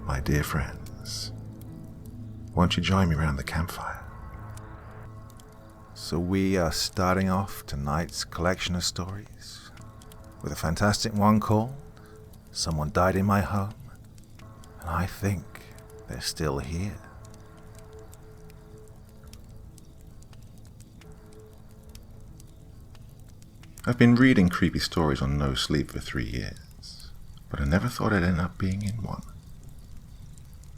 my dear friends, won't you join me around the campfire? So we are starting off tonight's collection of stories with a fantastic one called Someone Died in My Home, and I think they're still here. I've been reading creepy stories on no sleep for 3 years, but I never thought I'd end up being in one.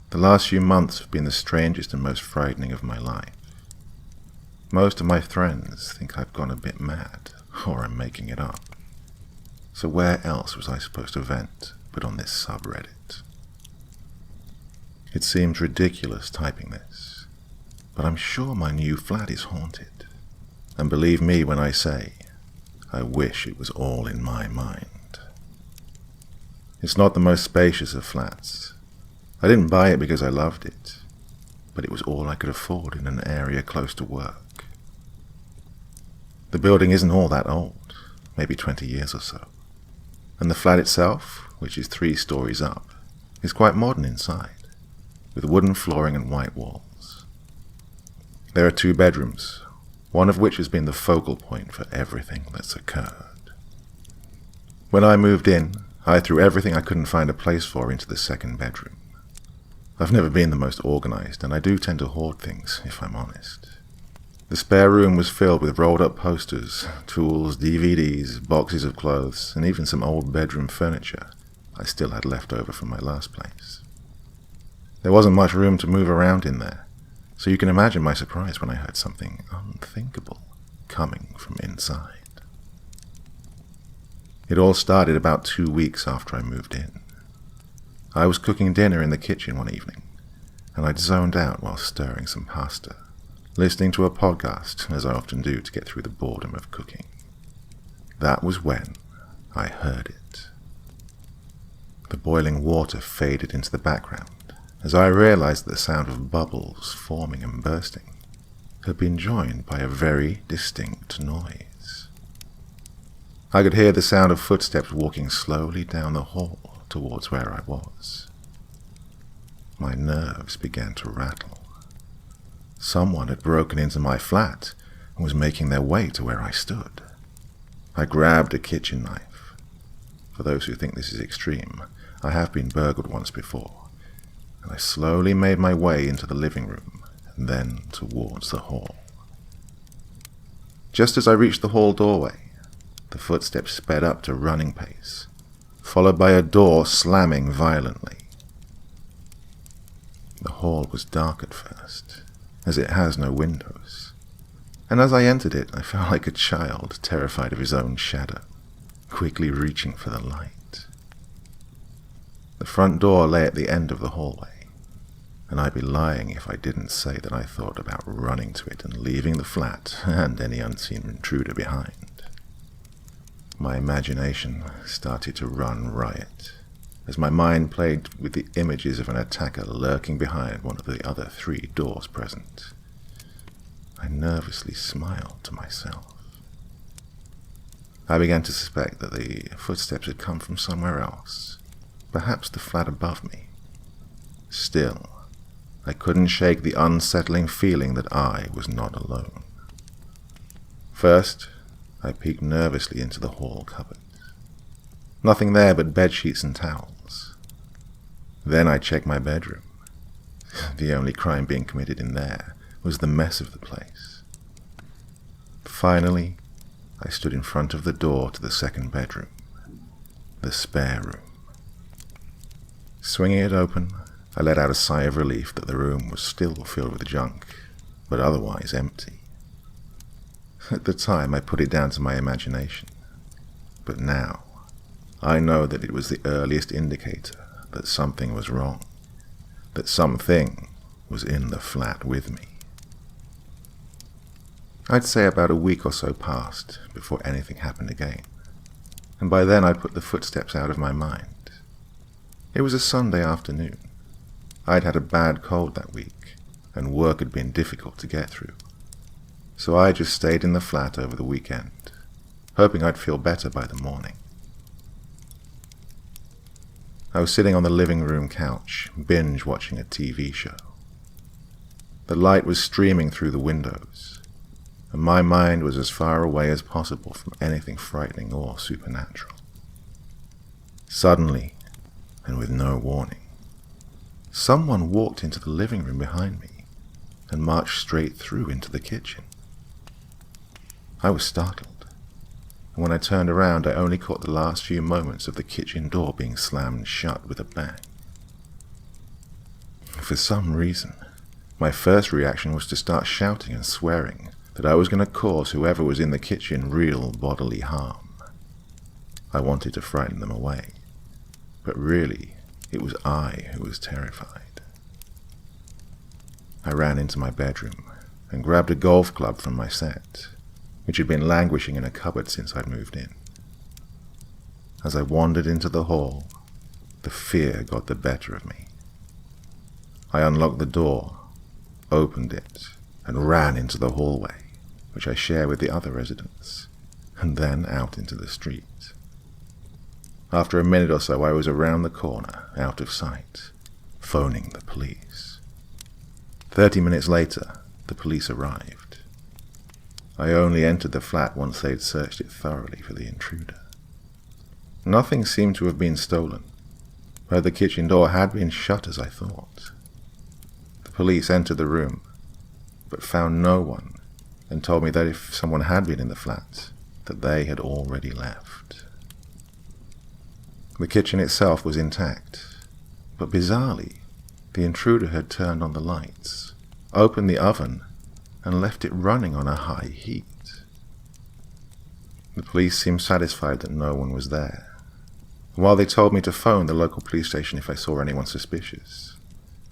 The last few months have been the strangest and most frightening of my life. Most of my friends think I've gone a bit mad, or I'm making it up. So where else was I supposed to vent but on this subreddit? It seems ridiculous typing this, but I'm sure my new flat is haunted. And believe me when I say, I wish it was all in my mind. It's not the most spacious of flats. I didn't buy it because I loved it, but it was all I could afford in an area close to work. The building isn't all that old, maybe 20 years or so, and the flat itself, which is 3 stories up, is quite modern inside, with wooden flooring and white walls. There are 2 bedrooms, one of which has been the focal point for everything that's occurred. When I moved in, I threw everything I couldn't find a place for into the 2nd bedroom. I've never been the most organized, and I do tend to hoard things, if I'm honest. The spare room was filled with rolled-up posters, tools, DVDs, boxes of clothes, and even some old bedroom furniture I still had left over from my last place. There wasn't much room to move around in there, so you can imagine my surprise when I heard something unthinkable coming from inside. It all started about 2 weeks after I moved in. I was cooking dinner in the kitchen one evening, and I'd zoned out while stirring some pasta, listening to a podcast, as I often do to get through the boredom of cooking. That was when I heard it. The boiling water faded into the background, as I realized that the sound of bubbles forming and bursting had been joined by a very distinct noise. I could hear the sound of footsteps walking slowly down the hall towards where I was. My nerves began to rattle. Someone had broken into my flat and was making their way to where I stood. I grabbed a kitchen knife. For those who think this is extreme, I have been burgled once before, and I slowly made my way into the living room and then towards the hall. Just as I reached the hall doorway, the footsteps sped up to running pace, followed by a door slamming violently. The hall was dark at first, as it has no windows, and as I entered it, I felt like a child terrified of his own shadow, quickly reaching for the light. The front door lay at the end of the hallway, and I'd be lying if I didn't say that I thought about running to it and leaving the flat and any unseen intruder behind. My imagination started to run riot, as my mind played with the images of an attacker lurking behind one of the other 3 doors present. I nervously smiled to myself. I began to suspect that the footsteps had come from somewhere else, perhaps the flat above me. Still, I couldn't shake the unsettling feeling that I was not alone. First, I peeked nervously into the hall cupboard. Nothing there but bedsheets and towels. Then I checked my bedroom. The only crime being committed in there was the mess of the place. Finally, I stood in front of the door to the 2nd bedroom, the spare room. Swinging it open, I let out a sigh of relief that the room was still filled with junk, but otherwise empty. At the time, I put it down to my imagination, but now, I know that it was the earliest indicator that something was wrong, that something was in the flat with me. I'd say about a week or so passed before anything happened again, and by then I'd put the footsteps out of my mind. It was a Sunday afternoon. I'd had a bad cold that week, and work had been difficult to get through. So I just stayed in the flat over the weekend, hoping I'd feel better by the morning. I was sitting on the living room couch, binge-watching a TV show. The light was streaming through the windows, and my mind was as far away as possible from anything frightening or supernatural. Suddenly, and with no warning, someone walked into the living room behind me and marched straight through into the kitchen. I was startled, and when I turned around, I only caught the last few moments of the kitchen door being slammed shut with a bang. For some reason, my first reaction was to start shouting and swearing that I was going to cause whoever was in the kitchen real bodily harm. I wanted to frighten them away, but really, it was I who was terrified. I ran into my bedroom and grabbed a golf club from my set, which had been languishing in a cupboard since I'd moved in. As I wandered into the hall, the fear got the better of me. I unlocked the door, opened it, and ran into the hallway, which I share with the other residents, and then out into the street. After a minute or so, I was around the corner, out of sight, phoning the police. 30 minutes later, the police arrived. I only entered the flat once they'd searched it thoroughly for the intruder. Nothing seemed to have been stolen, but the kitchen door had been shut as I thought. The police entered the room, but found no one, and told me that if someone had been in the flat, that they had already left. The kitchen itself was intact, but bizarrely, the intruder had turned on the lights, opened the oven, and left it running on a high heat. The police seemed satisfied that no one was there, and while they told me to phone the local police station if I saw anyone suspicious,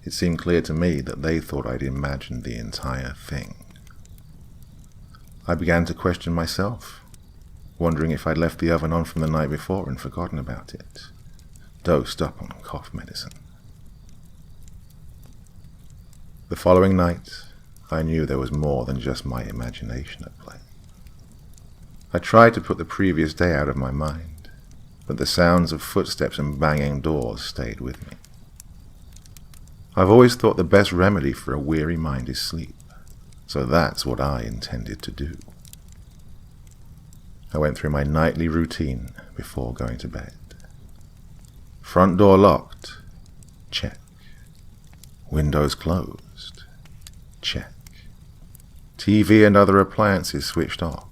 it seemed clear to me that they thought I'd imagined the entire thing. I began to question myself, wondering if I'd left the oven on from the night before and forgotten about it, dosed up on cough medicine. The following night, I knew there was more than just my imagination at play. I tried to put the previous day out of my mind, but the sounds of footsteps and banging doors stayed with me. I've always thought the best remedy for a weary mind is sleep, so that's what I intended to do. I went through my nightly routine before going to bed. Front door locked? Check. Windows closed? Check. TV and other appliances switched off?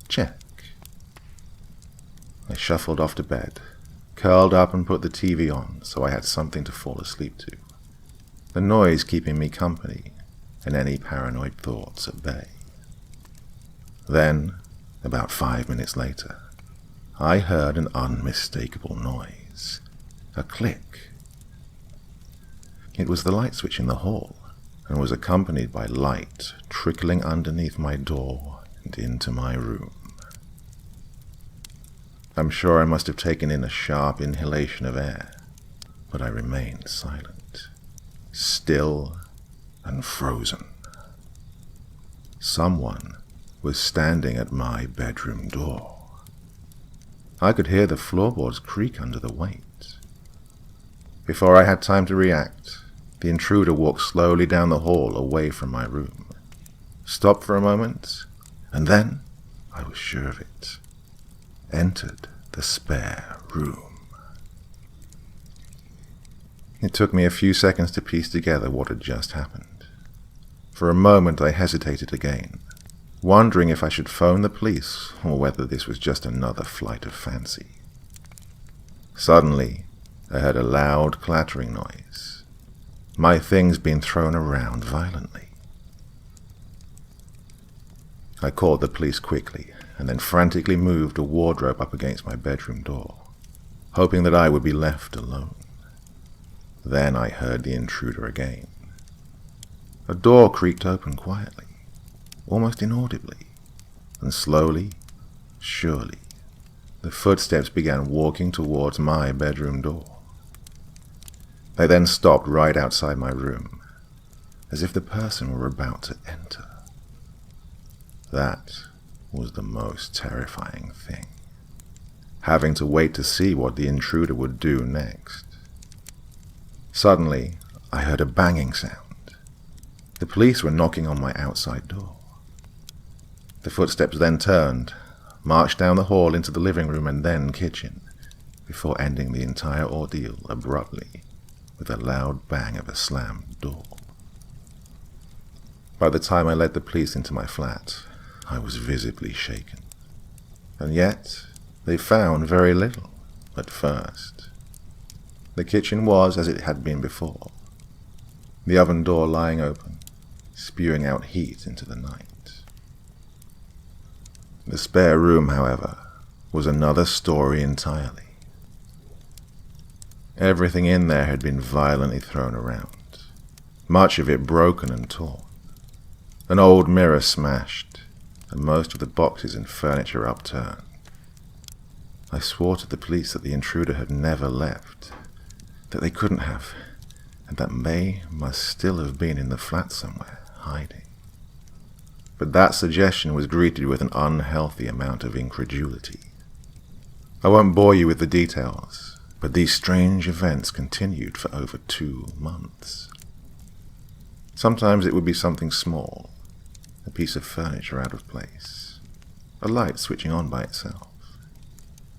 Check. I shuffled off to bed, curled up and put the TV on so I had something to fall asleep to, the noise keeping me company and any paranoid thoughts at bay. Then, about 5 minutes later, I heard an unmistakable noise, a click. It was the light switch in the hall, and was accompanied by light trickling underneath my door and into my room. I'm sure I must have taken in a sharp inhalation of air, but I remained silent, still and frozen. Someone was standing at my bedroom door. I could hear the floorboards creak under the weight. Before I had time to react, the intruder walked slowly down the hall away from my room, stopped for a moment, and then, I was sure of it, entered the spare room. It took me a few seconds to piece together what had just happened. For a moment I hesitated again, wondering if I should phone the police or whether this was just another flight of fancy. Suddenly, I heard a loud clattering noise. My things being thrown around violently. I called the police quickly and then frantically moved a wardrobe up against my bedroom door, hoping that I would be left alone. Then I heard the intruder again. A door creaked open quietly, almost inaudibly, and slowly, surely, the footsteps began walking towards my bedroom door. They then stopped right outside my room, as if the person were about to enter. That was the most terrifying thing. having to wait to see what the intruder would do next. Suddenly, I heard a banging sound. The police were knocking on my outside door. The footsteps then turned, marched down the hall into the living room and then kitchen, before ending the entire ordeal abruptly with a loud bang of a slammed door. By the time I led the police into my flat, I was visibly shaken. And yet, they found very little at first. The kitchen was as it had been before, the oven door lying open, spewing out heat into the night. The spare room, however, was another story entirely. Everything in there had been violently thrown around, much of it broken and torn, an old mirror smashed, and most of the boxes and furniture upturned. I swore to the police that the intruder had never left, that they couldn't have, and that May must still have been in the flat somewhere, hiding. But that suggestion was greeted with an unhealthy amount of incredulity. I won't bore you with the details, but these strange events continued for over 2 months. Sometimes it would be something small, a piece of furniture out of place, a light switching on by itself.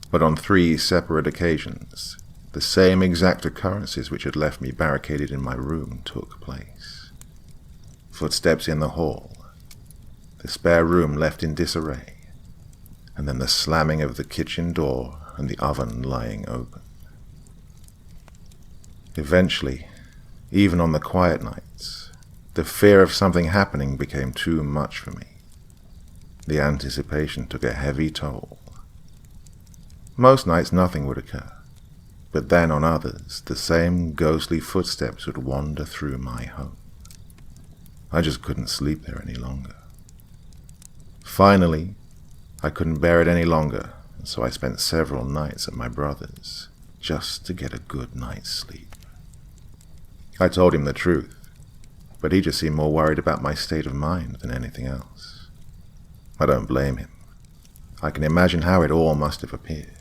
But on 3 separate occasions, the same exact occurrences which had left me barricaded in my room took place. Footsteps in the hall, the spare room left in disarray, and then the slamming of the kitchen door and the oven lying open. Eventually, even on the quiet nights, the fear of something happening became too much for me. The anticipation took a heavy toll. Most nights nothing would occur, but then on others, the same ghostly footsteps would wander through my home. I just couldn't sleep there any longer. Finally, I couldn't bear it any longer, and so I spent several nights at my brother's, just to get a good night's sleep. I told him the truth, but he just seemed more worried about my state of mind than anything else. I don't blame him. I can imagine how it all must have appeared.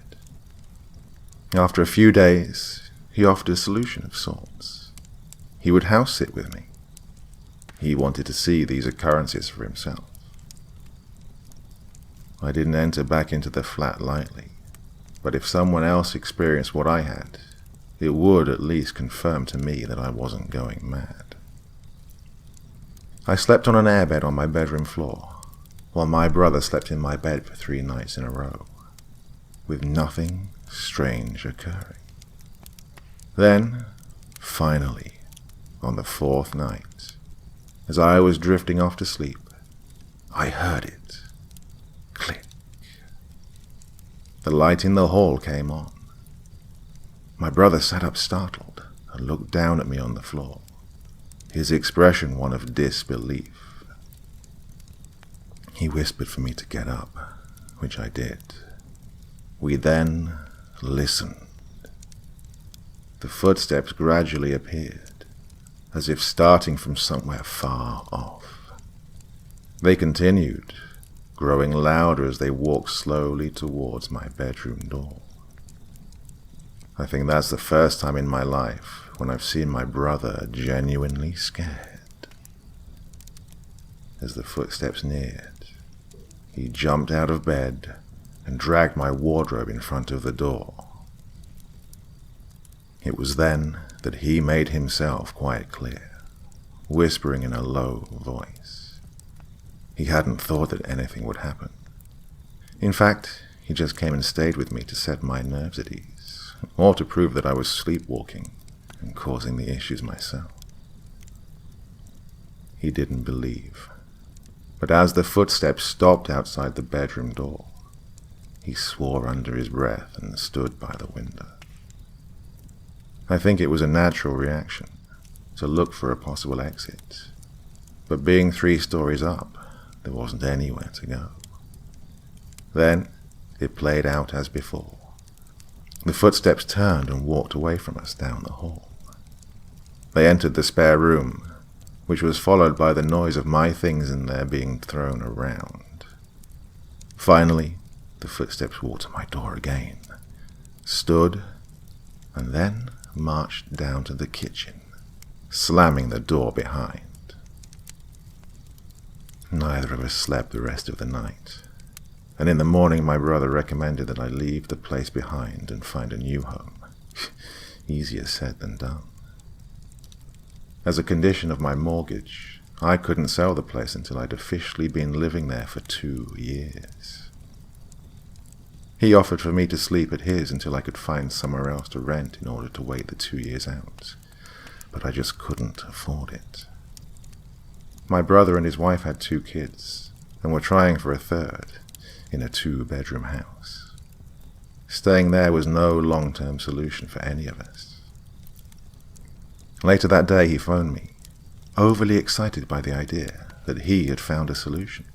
After a few days, he offered a solution of sorts. He would house sit with me. He wanted to see these occurrences for himself. I didn't enter back into the flat lightly, but if someone else experienced what I had, it would at least confirm to me that I wasn't going mad. I slept on an airbed on my bedroom floor, while my brother slept in my bed for 3 nights in a row, with nothing strange occurring. Then, finally, on the 4th night, as I was drifting off to sleep, I heard it. Click. The light in the hall came on. My brother sat up startled and looked down at me on the floor, his expression one of disbelief. He whispered for me to get up, which I did. We then listened. The footsteps gradually appeared, as if starting from somewhere far off. They continued, growing louder as they walked slowly towards my bedroom door. I think that's the first time in my life when I've seen my brother genuinely scared. As the footsteps neared, he jumped out of bed and dragged my wardrobe in front of the door. It was then that he made himself quite clear, whispering in a low voice. He hadn't thought that anything would happen. In fact, he just came and stayed with me to set my nerves at ease, or to prove that I was sleepwalking and causing the issues myself. He didn't believe, but as the footsteps stopped outside the bedroom door, he swore under his breath and stood by the window. I think it was a natural reaction, to look for a possible exit, but being 3 stories up, there wasn't anywhere to go. Then it played out as before. The footsteps turned and walked away from us down the hall. They entered the spare room, which was followed by the noise of my things in there being thrown around. Finally, the footsteps walked to my door again, stood, and then marched down to the kitchen, slamming the door behind. Neither of us slept the rest of the night, and in the morning my brother recommended that I leave the place behind and find a new home. Easier said than done. As a condition of my mortgage, I couldn't sell the place until I'd officially been living there for 2 years. He offered for me to sleep at his until I could find somewhere else to rent in order to wait the 2 years out, but I just couldn't afford it. My brother and his wife had 2 kids, and were trying for a third in a 2-bedroom house. Staying there was no long-term solution for any of us. Later that day he phoned me, overly excited by the idea that he had found a solution.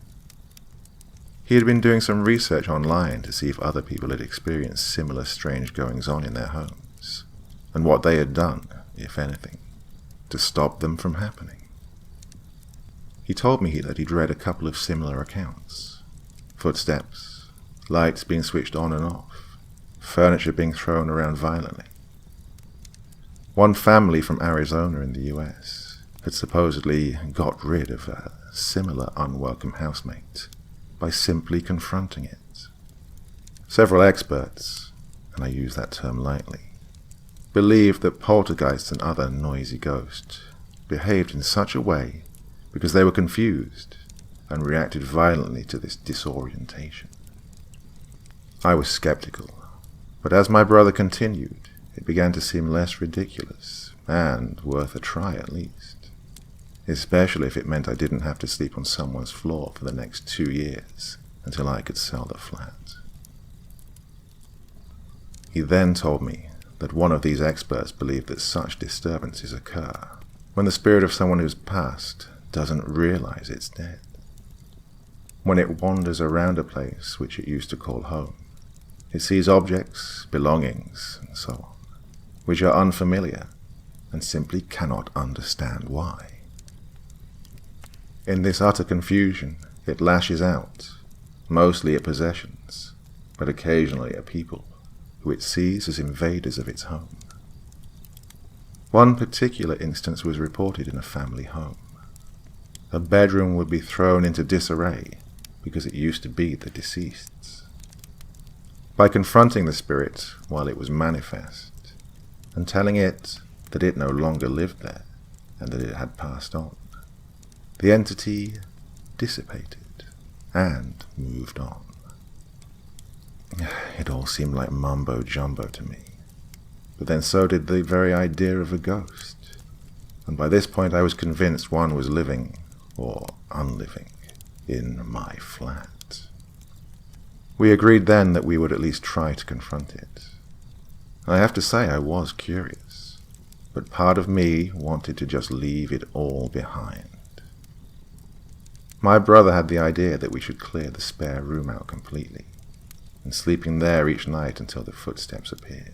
He had been doing some research online to see if other people had experienced similar strange goings-on in their homes, and what they had done, if anything, to stop them from happening. He told me that he'd read a couple of similar accounts. Footsteps, lights being switched on and off, furniture being thrown around violently. One family from Arizona in the US had supposedly got rid of a similar unwelcome housemate by simply confronting it. Several experts, and I use that term lightly, believed that poltergeists and other noisy ghosts behaved in such a way because they were confused and reacted violently to this disorientation. I was skeptical, but as my brother continued, it began to seem less ridiculous and worth a try at least, especially if it meant I didn't have to sleep on someone's floor for the next 2 years until I could sell the flat. He then told me that one of these experts believed that such disturbances occur when the spirit of someone who's passed doesn't realize it's dead. When it wanders around a place which it used to call home, it sees objects, belongings, and so on, which are unfamiliar and simply cannot understand why. In this utter confusion, it lashes out, mostly at possessions, but occasionally at people who it sees as invaders of its home. One particular instance was reported in a family home. A bedroom would be thrown into disarray because it used to be the deceased's. By confronting the spirit while it was manifest, and telling it that it no longer lived there and that it had passed on, the entity dissipated and moved on. It all seemed like mumbo-jumbo to me, but then so did the very idea of a ghost, and by this point I was convinced one was living, or unliving, in my flat. We agreed then that we would at least try to confront it. I have to say I was curious, but part of me wanted to just leave it all behind. My brother had the idea that we should clear the spare room out completely, and sleeping there each night until the footsteps appeared.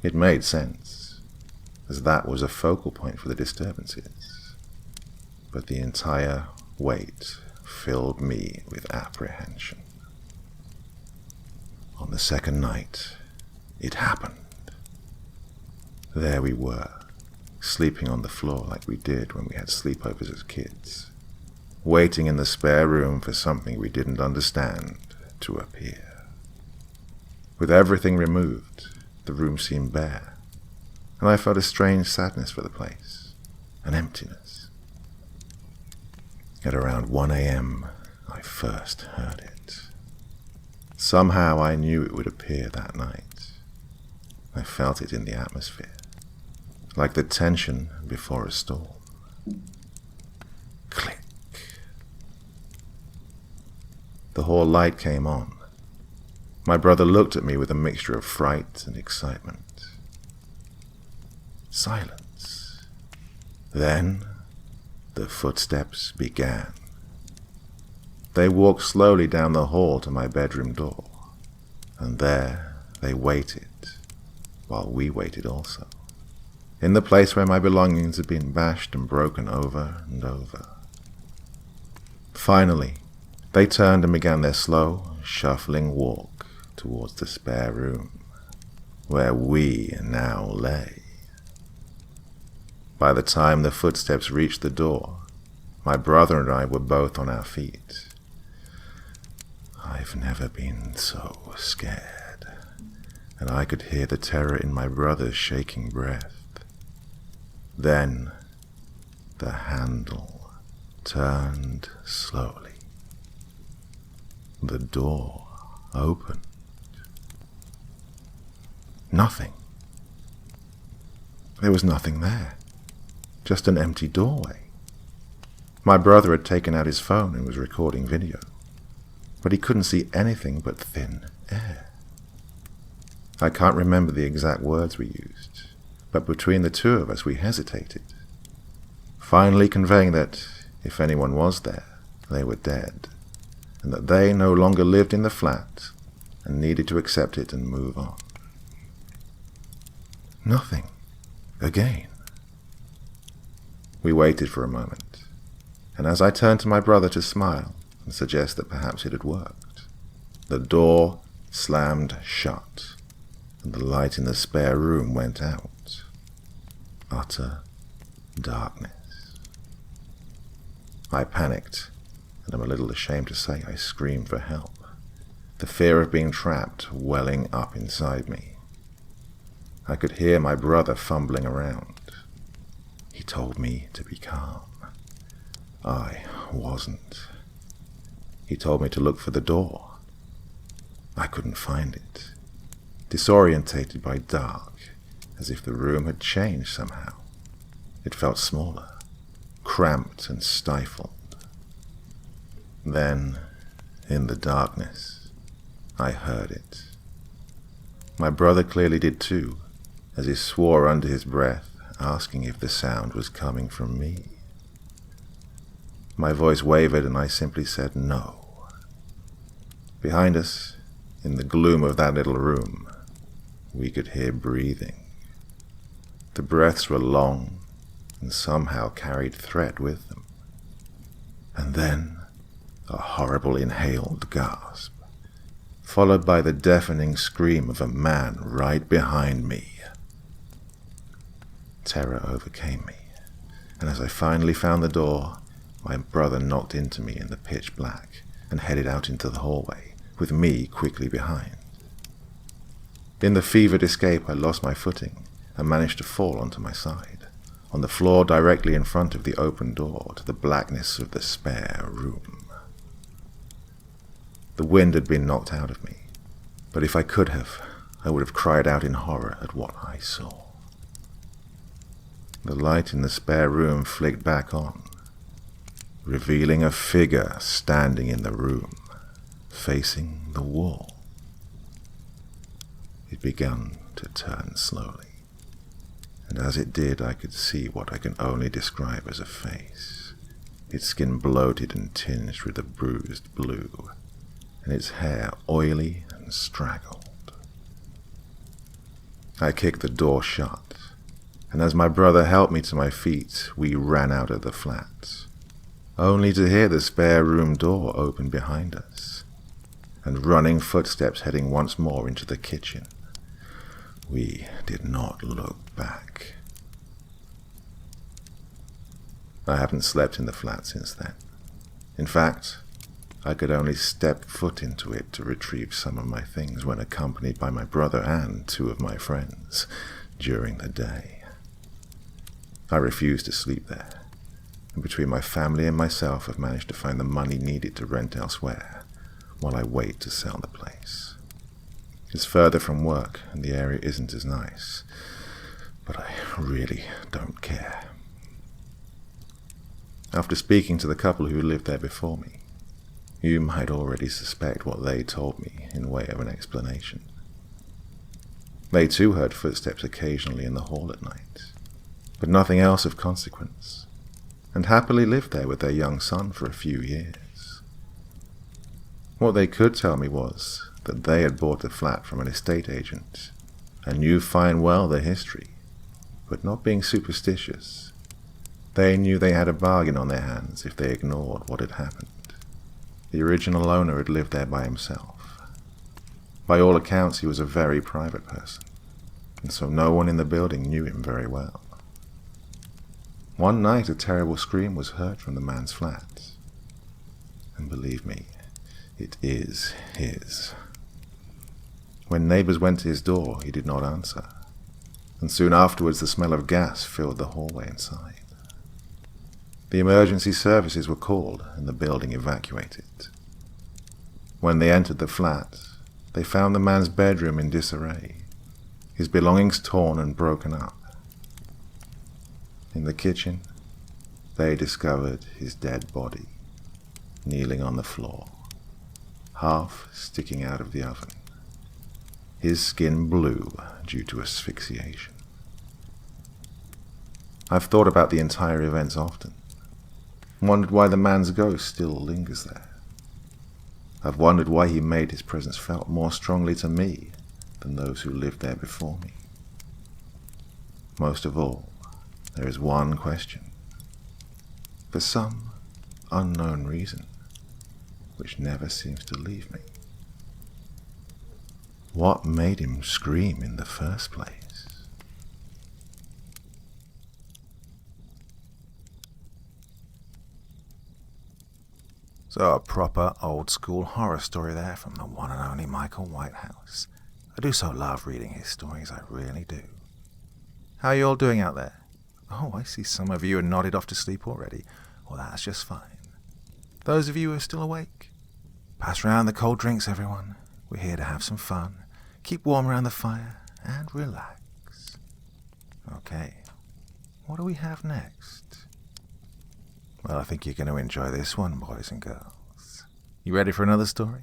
It made sense, as that was a focal point for the disturbances, but the entire weight filled me with apprehension. On the second night, it happened. There we were, sleeping on the floor like we did when we had sleepovers as kids, waiting in the spare room for something we didn't understand to appear. With everything removed, the room seemed bare, and I felt a strange sadness for the place, an emptiness. At around 1 a.m., I first heard it. Somehow I knew it would appear that night. I felt it in the atmosphere, like the tension before a storm. Click. The hall light came on. My brother looked at me with a mixture of fright and excitement. Silence. Then the footsteps began. They walked slowly down the hall to my bedroom door, and there they waited, while we waited also, in the place where my belongings had been bashed and broken over and over. Finally, they turned and began their slow, shuffling walk towards the spare room. where we now lay. By the time the footsteps reached the door, my brother and I were both on our feet. I've never been so scared, and I could hear the terror in my brother's shaking breath. Then the handle turned slowly. The door opened. Nothing. There was nothing there. Just an empty doorway. My brother had taken out his phone and was recording video, but he couldn't see anything but thin air. I can't remember the exact words we used, but between the two of us we hesitated, finally conveying that if anyone was there, they were dead, and that they no longer lived in the flat and needed to accept it and move on. Nothing. Again. We waited for a moment, and as I turned to my brother to smile and suggest that perhaps it had worked, the door slammed shut, and the light in the spare room went out. Utter darkness. I panicked, and I'm a little ashamed to say I screamed for help, the fear of being trapped welling up inside me. I could hear my brother fumbling around. He told me to be calm. I wasn't. He told me to look for the door. I couldn't find it, disorientated by dark, as if the room had changed somehow. It felt smaller, cramped and stifled. Then, in the darkness, I heard it. My brother clearly did too, as he swore under his breath, asking if the sound was coming from me. My voice wavered and I simply said no. Behind us, in the gloom of that little room, we could hear breathing. The breaths were long and somehow carried threat with them. And then a horrible inhaled gasp, followed by the deafening scream of a man right behind me. Terror overcame me, and as I finally found the door, my brother knocked into me in the pitch black and headed out into the hallway, with me quickly behind. In the fevered escape, I lost my footing and managed to fall onto my side, on the floor directly in front of the open door to the blackness of the spare room. The wind had been knocked out of me, but if I could have, I would have cried out in horror at what I saw. The light in the spare room flicked back on, revealing a figure standing in the room, facing the wall. It began to turn slowly, and as it did, I could see what I can only describe as a face, its skin bloated and tinged with a bruised blue, and its hair oily and straggled. I kicked the door shut, and as my brother helped me to my feet, we ran out of the flat, only to hear the spare room door open behind us, and running footsteps heading once more into the kitchen. We did not look back. I haven't slept in the flat since then. In fact, I could only step foot into it to retrieve some of my things when accompanied by my brother and two of my friends during the day. I refused to sleep there, and between my family and myself have managed to find the money needed to rent elsewhere while I wait to sell the place. It's further from work and the area isn't as nice, but I really don't care. After speaking to the couple who lived there before me, you might already suspect what they told me in way of an explanation. They too heard footsteps occasionally in the hall at night, but nothing else of consequence, and happily lived there with their young son for a few years. What they could tell me was that they had bought the flat from an estate agent and knew fine well the history, but not being superstitious, they knew they had a bargain on their hands if they ignored what had happened. The original owner had lived there by himself. By all accounts, he was a very private person, and so no one in the building knew him very well. One night a terrible scream was heard from the man's flat. And believe me, it is his. When neighbors went to his door, he did not answer, and soon afterwards the smell of gas filled the hallway inside. The emergency services were called and the building evacuated. When they entered the flat, they found the man's bedroom in disarray, his belongings torn and broken up. In the kitchen, they discovered his dead body, kneeling on the floor, half sticking out of the oven, his skin blue due to asphyxiation. I've thought about the entire events often, wondered why the man's ghost still lingers there. I've wondered why he made his presence felt more strongly to me than those who lived there before me. Most of all, there is one question. For some unknown reason, which never seems to leave me. What made him scream in the first place? So a proper old-school horror story there from the one and only Michael Whitehouse. I do so love reading his stories, I really do. How are you all doing out there? Oh, I see some of you are nodded off to sleep already. Well, that's just fine. Those of you who are still awake, pass round the cold drinks, everyone. We're here to have some fun, keep warm around the fire, and relax. Okay, what do we have next? Well, I think you're going to enjoy this one, boys and girls. You ready for another story?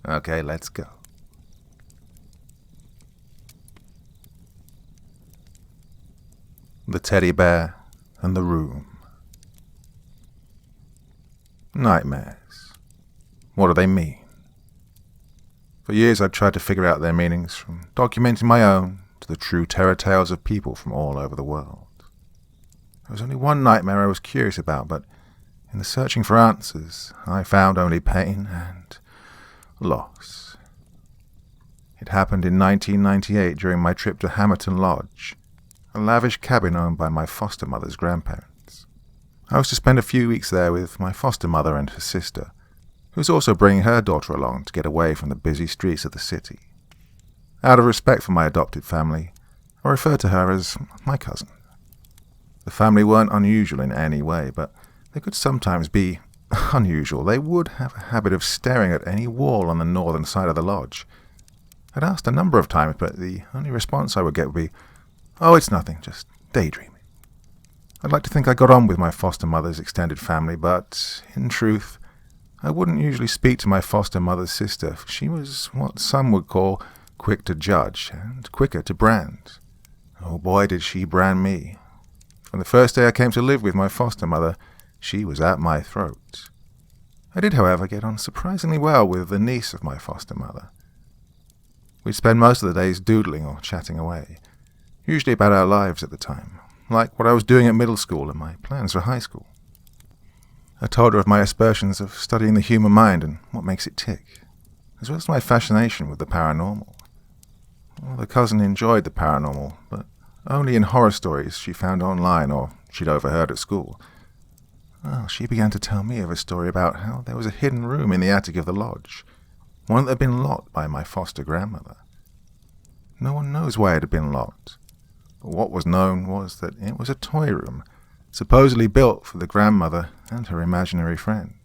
Okay, let's go. The Teddy Bear and the Room. Nightmares. What do they mean? For years I've tried to figure out their meanings, from documenting my own to the true terror tales of people from all over the world. There was only one nightmare I was curious about, but in the searching for answers, I found only pain and loss. It happened in 1998 during my trip to Hamilton Lodge, a lavish cabin owned by my foster mother's grandparents. I was to spend a few weeks there with my foster mother and her sister, who was also bringing her daughter along to get away from the busy streets of the city. Out of respect for my adopted family, I refer to her as my cousin. The family weren't unusual in any way, but they could sometimes be unusual. They would have a habit of staring at any wall on the northern side of the lodge. I'd asked a number of times, but the only response I would get would be, "Oh, it's nothing, just daydreaming." I'd like to think I got on with my foster mother's extended family, but in truth, I wouldn't usually speak to my foster mother's sister. She was what some would call quick to judge and quicker to brand. Oh boy, did she brand me. From the first day I came to live with my foster mother, she was at my throat. I did, however, get on surprisingly well with the niece of my foster mother. We'd spend most of the days doodling or chatting away, usually about our lives at the time, like what I was doing at middle school and my plans for high school. I told her of my aspersions of studying the human mind and what makes it tick, as well as my fascination with the paranormal. Well, the cousin enjoyed the paranormal, but only in horror stories she found online or she'd overheard at school. Well, she began to tell me of a story about how there was a hidden room in the attic of the lodge, one that had been locked by my foster grandmother. No one knows why it had been locked, but what was known was that it was a toy room, supposedly built for the grandmother and her imaginary friend.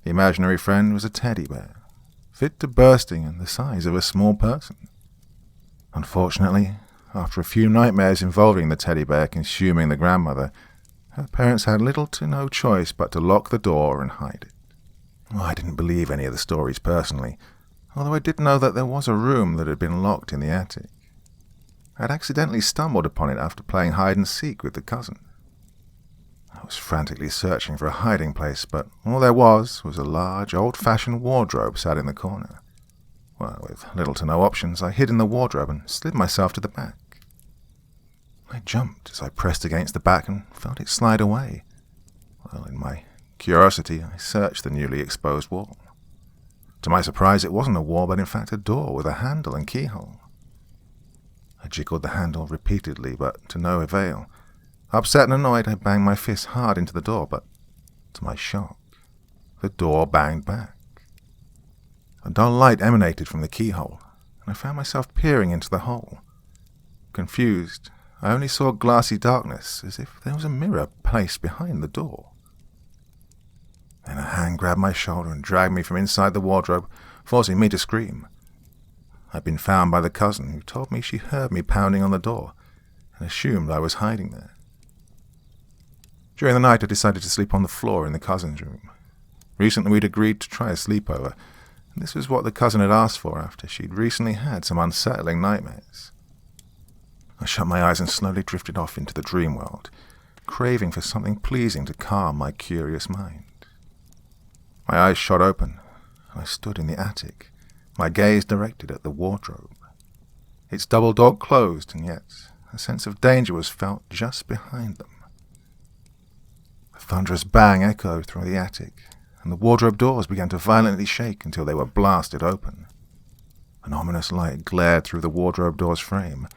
The imaginary friend was a teddy bear, fit to bursting and the size of a small person. Unfortunately, after a few nightmares involving the teddy bear consuming the grandmother, her parents had little to no choice but to lock the door and hide it. Well, I didn't believe any of the stories personally, although I did know that there was a room that had been locked in the attic. I'd accidentally stumbled upon it after playing hide-and-seek with the cousin. I was frantically searching for a hiding place, but all there was a large, old-fashioned wardrobe sat in the corner. Well, with little to no options, I hid in the wardrobe and slid myself to the back. I jumped as I pressed against the back and felt it slide away. Well, in my curiosity, I searched the newly exposed wall. To my surprise, it wasn't a wall, but in fact a door with a handle and keyhole. I jiggled the handle repeatedly, but to no avail. Upset and annoyed, I banged my fist hard into the door, but to my shock, the door banged back. A dull light emanated from the keyhole, and I found myself peering into the hole. Confused, I only saw glassy darkness, as if there was a mirror placed behind the door. Then a hand grabbed my shoulder and dragged me from inside the wardrobe, forcing me to scream. I'd been found by the cousin, who told me she heard me pounding on the door and assumed I was hiding there. During the night, I decided to sleep on the floor in the cousin's room. Recently, we'd agreed to try a sleepover, and this was what the cousin had asked for after she'd recently had some unsettling nightmares. I shut my eyes and slowly drifted off into the dream world, craving for something pleasing to calm my curious mind. My eyes shot open, and I stood in the attic, my gaze directed at the wardrobe. Its double door closed, and yet a sense of danger was felt just behind them. A thunderous bang echoed through the attic, and the wardrobe doors began to violently shake until they were blasted open. An ominous light glared through the wardrobe door's frame,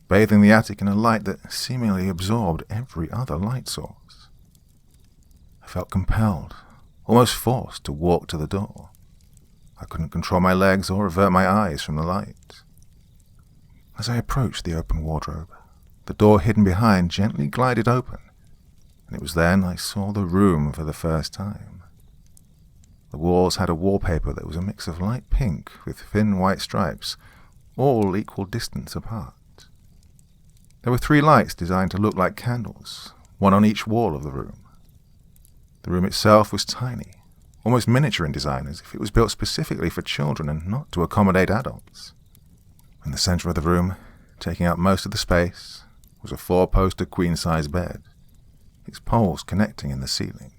bathing the attic in a light that seemingly absorbed every other light source. I felt compelled, almost forced, to walk to the door. I couldn't control my legs or avert my eyes from the light. As I approached the open wardrobe, the door hidden behind gently glided open, and it was then I saw the room for the first time. The walls had a wallpaper that was a mix of light pink with thin white stripes, all equal distance apart. There were 3 lights designed to look like candles, one on each wall of the room. The room itself was tiny, almost miniature in design, as if it was built specifically for children and not to accommodate adults. In the center of the room, taking up most of the space, was a 4-poster queen-size bed, its poles connecting in the ceiling.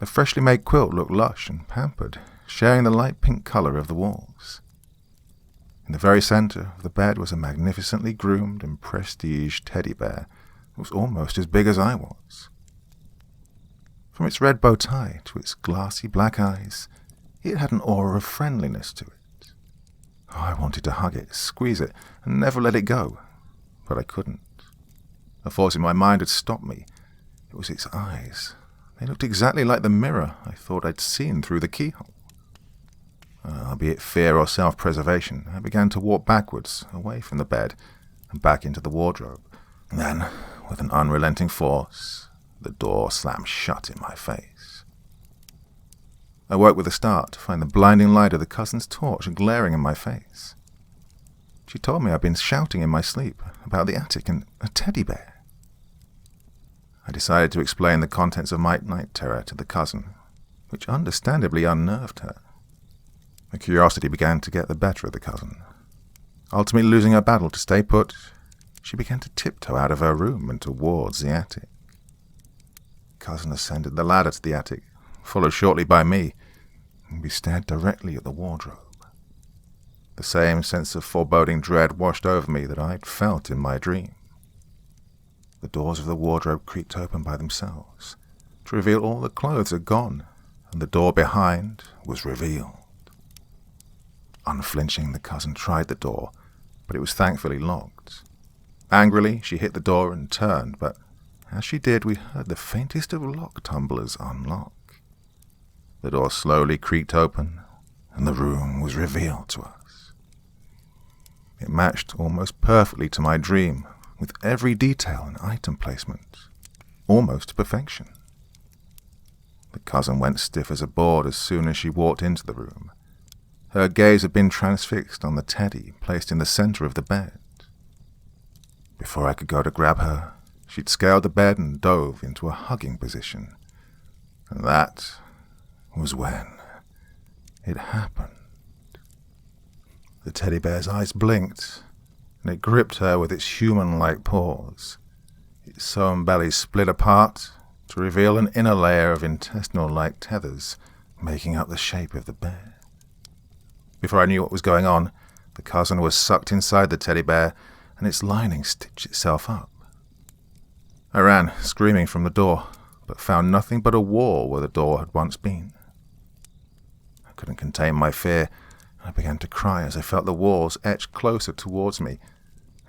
A freshly made quilt looked lush and pampered, sharing the light pink color of the walls. In the very center of the bed was a magnificently groomed and prestige teddy bear that was almost as big as I was. From its red bow tie to its glassy black eyes, it had an aura of friendliness to it. Oh, I wanted to hug it, squeeze it, and never let it go, but I couldn't. A force in my mind had stopped me. It was its eyes. They looked exactly like the mirror I thought I'd seen through the keyhole. Albeit fear or self-preservation, I began to walk backwards, away from the bed, and back into the wardrobe. Then, with an unrelenting force, the door slammed shut in my face. I woke with a start to find the blinding light of the cousin's torch glaring in my face. She told me I'd been shouting in my sleep about the attic and a teddy bear. I decided to explain the contents of my night terror to the cousin, which understandably unnerved her. My curiosity began to get the better of the cousin. Ultimately losing her battle to stay put, she began to tiptoe out of her room and towards the attic. Cousin ascended the ladder to the attic, followed shortly by me, and we stared directly at the wardrobe. The same sense of foreboding dread washed over me that I'd felt in my dream. The doors of the wardrobe creaked open by themselves, to reveal all the clothes had gone, and the door behind was revealed. Unflinching, the cousin tried the door, but it was thankfully locked. Angrily, she hit the door and turned, but as she did, we heard the faintest of lock tumblers unlock. The door slowly creaked open, and the room was revealed to us. It matched almost perfectly to my dream, with every detail and item placement, almost to perfection. The cousin went stiff as a board as soon as she walked into the room. Her gaze had been transfixed on the teddy placed in the center of the bed. Before I could go to grab her, she'd scaled the bed and dove into a hugging position. And that was when it happened. The teddy bear's eyes blinked, and it gripped her with its human-like paws. Its sewn belly split apart to reveal an inner layer of intestinal-like tethers making up the shape of the bear. Before I knew what was going on, the cousin was sucked inside the teddy bear, and its lining stitched itself up. I ran, screaming, from the door, but found nothing but a wall where the door had once been. I couldn't contain my fear, and I began to cry as I felt the walls etch closer towards me,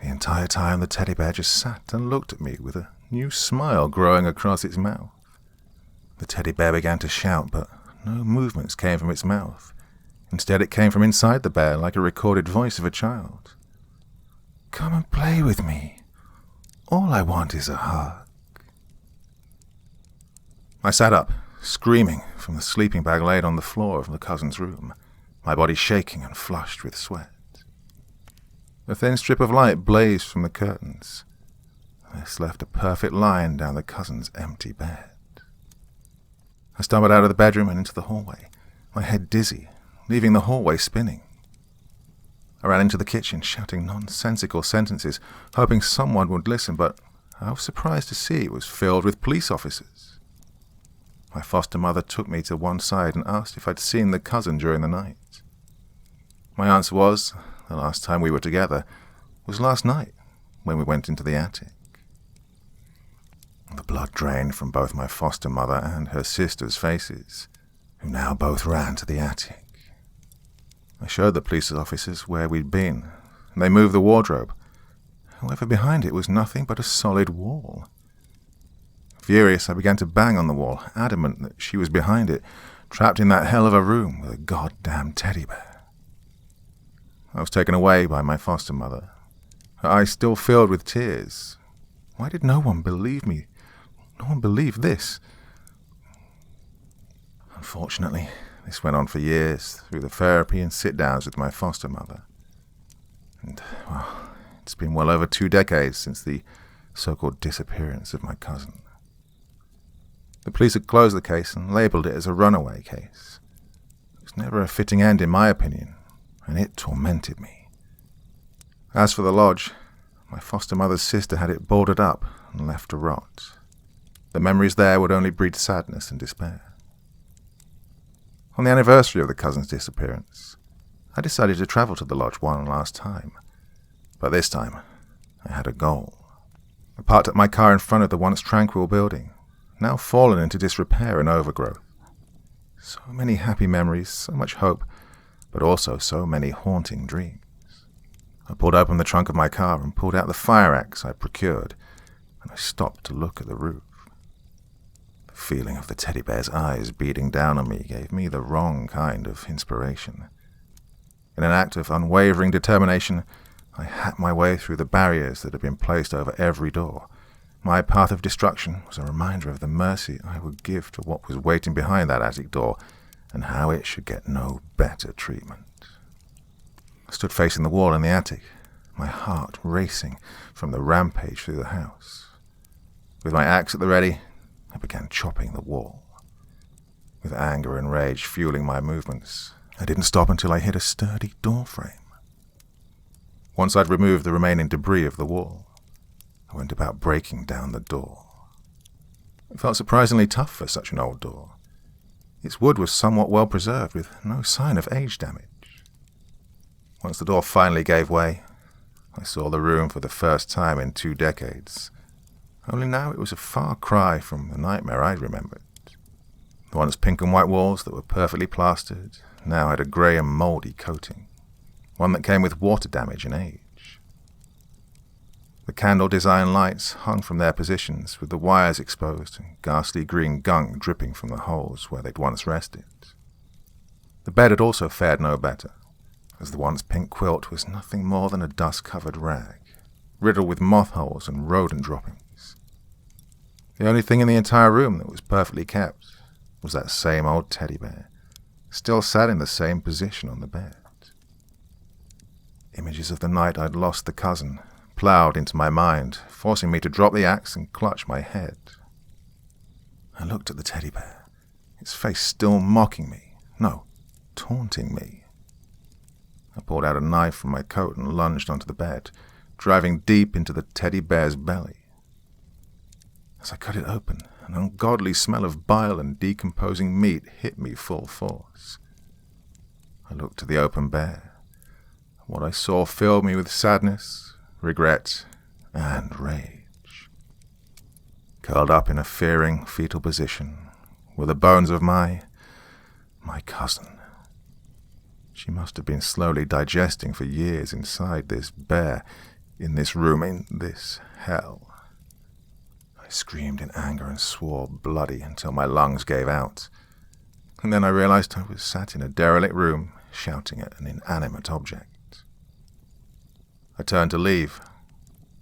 The entire time the teddy bear just sat and looked at me with a new smile growing across its mouth. The teddy bear began to shout, but no movements came from its mouth. Instead, it came from inside the bear like a recorded voice of a child. "Come and play with me. All I want is a hug." I sat up, screaming from the sleeping bag laid on the floor of the cousin's room, my body shaking and flushed with sweat. A thin strip of light blazed from the curtains. This left a perfect line down the cousin's empty bed. I stumbled out of the bedroom and into the hallway, my head dizzy, leaving the hallway spinning. I ran into the kitchen, shouting nonsensical sentences, hoping someone would listen, but I was surprised to see it was filled with police officers. My foster mother took me to one side and asked if I'd seen the cousin during the night. My answer was, the last time we were together was last night, when we went into the attic. The blood drained from both my foster mother and her sister's faces, who now both ran to the attic. I showed the police officers where we'd been, and they moved the wardrobe. However, behind it was nothing but a solid wall. Furious, I began to bang on the wall, adamant that she was behind it, trapped in that hell of a room with a goddamn teddy bear. I was taken away by my foster mother, her eyes still filled with tears. Why did no one believe me? No one believe this? Unfortunately, this went on for years, through the therapy and sit-downs with my foster mother. And, well, it's been well over 2 decades since the so-called disappearance of my cousin. The police had closed the case and labelled it as a runaway case. It was never a fitting end, in my opinion, and it tormented me. As for the lodge, my foster mother's sister had it boarded up and left to rot. The memories there would only breed sadness and despair. On the anniversary of the cousin's disappearance, I decided to travel to the lodge one last time. But this time, I had a goal. I parked up my car in front of the once tranquil building, now fallen into disrepair and overgrowth. So many happy memories, so much hope, but also so many haunting dreams. I pulled open the trunk of my car and pulled out the fire axe I procured, and I stopped to look at the roof. The feeling of the teddy bear's eyes beating down on me gave me the wrong kind of inspiration. In an act of unwavering determination, I hacked my way through the barriers that had been placed over every door. My path of destruction was a reminder of the mercy I would give to what was waiting behind that attic door, and how it should get no better treatment. I stood facing the wall in the attic, my heart racing from the rampage through the house. With my axe at the ready, I began chopping the wall. With anger and rage fueling my movements, I didn't stop until I hit a sturdy door frame. Once I'd removed the remaining debris of the wall, I went about breaking down the door. It felt surprisingly tough for such an old door. Its wood was somewhat well preserved, with no sign of age damage. Once the door finally gave way, I saw the room for the first time in 2 decades. Only now it was a far cry from the nightmare I remembered. The once pink and white walls that were perfectly plastered now had a grey and mouldy coating, one that came with water damage and age. The candle design lights hung from their positions with the wires exposed and ghastly green gunk dripping from the holes where they'd once rested. The bed had also fared no better, as the once pink quilt was nothing more than a dust-covered rag, riddled with moth holes and rodent droppings. The only thing in the entire room that was perfectly kept was that same old teddy bear, still sat in the same position on the bed. Images of the night I'd lost the cousin ploughed into my mind, forcing me to drop the axe and clutch my head. I looked at the teddy bear, its face still mocking me, no, taunting me. I pulled out a knife from my coat and lunged onto the bed, driving deep into the teddy bear's belly. As I cut it open, an ungodly smell of bile and decomposing meat hit me full force. I looked to the open bear. What I saw filled me with sadness, regret, and rage. Curled up in a fearing fetal position were the bones of my cousin. She must have been slowly digesting for years inside this bear, In this room, in this hell. I screamed in anger and swore bloody until my lungs gave out. And then I realized I was sat in a derelict room, shouting at an inanimate object. I turned to leave,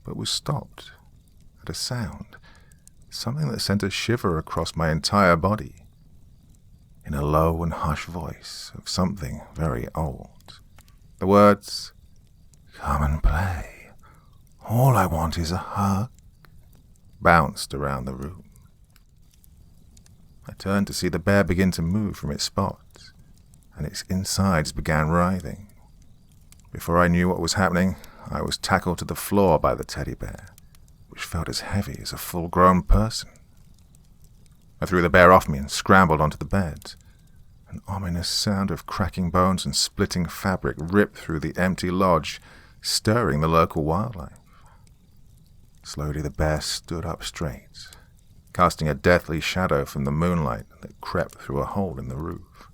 but was stopped at a sound, something that sent a shiver across my entire body. In a low and hushed voice of something very old, the words, "Come and play. All I want is a hug," bounced around the room. I turned to see the bear begin to move from its spot, and its insides began writhing. Before I knew what was happening, I was tackled to the floor by the teddy bear, which felt as heavy as a full-grown person. I threw the bear off me and scrambled onto the bed. An ominous sound of cracking bones and splitting fabric ripped through the empty lodge, stirring the local wildlife. Slowly the bear stood up straight, casting a deathly shadow from the moonlight that crept through a hole in the roof.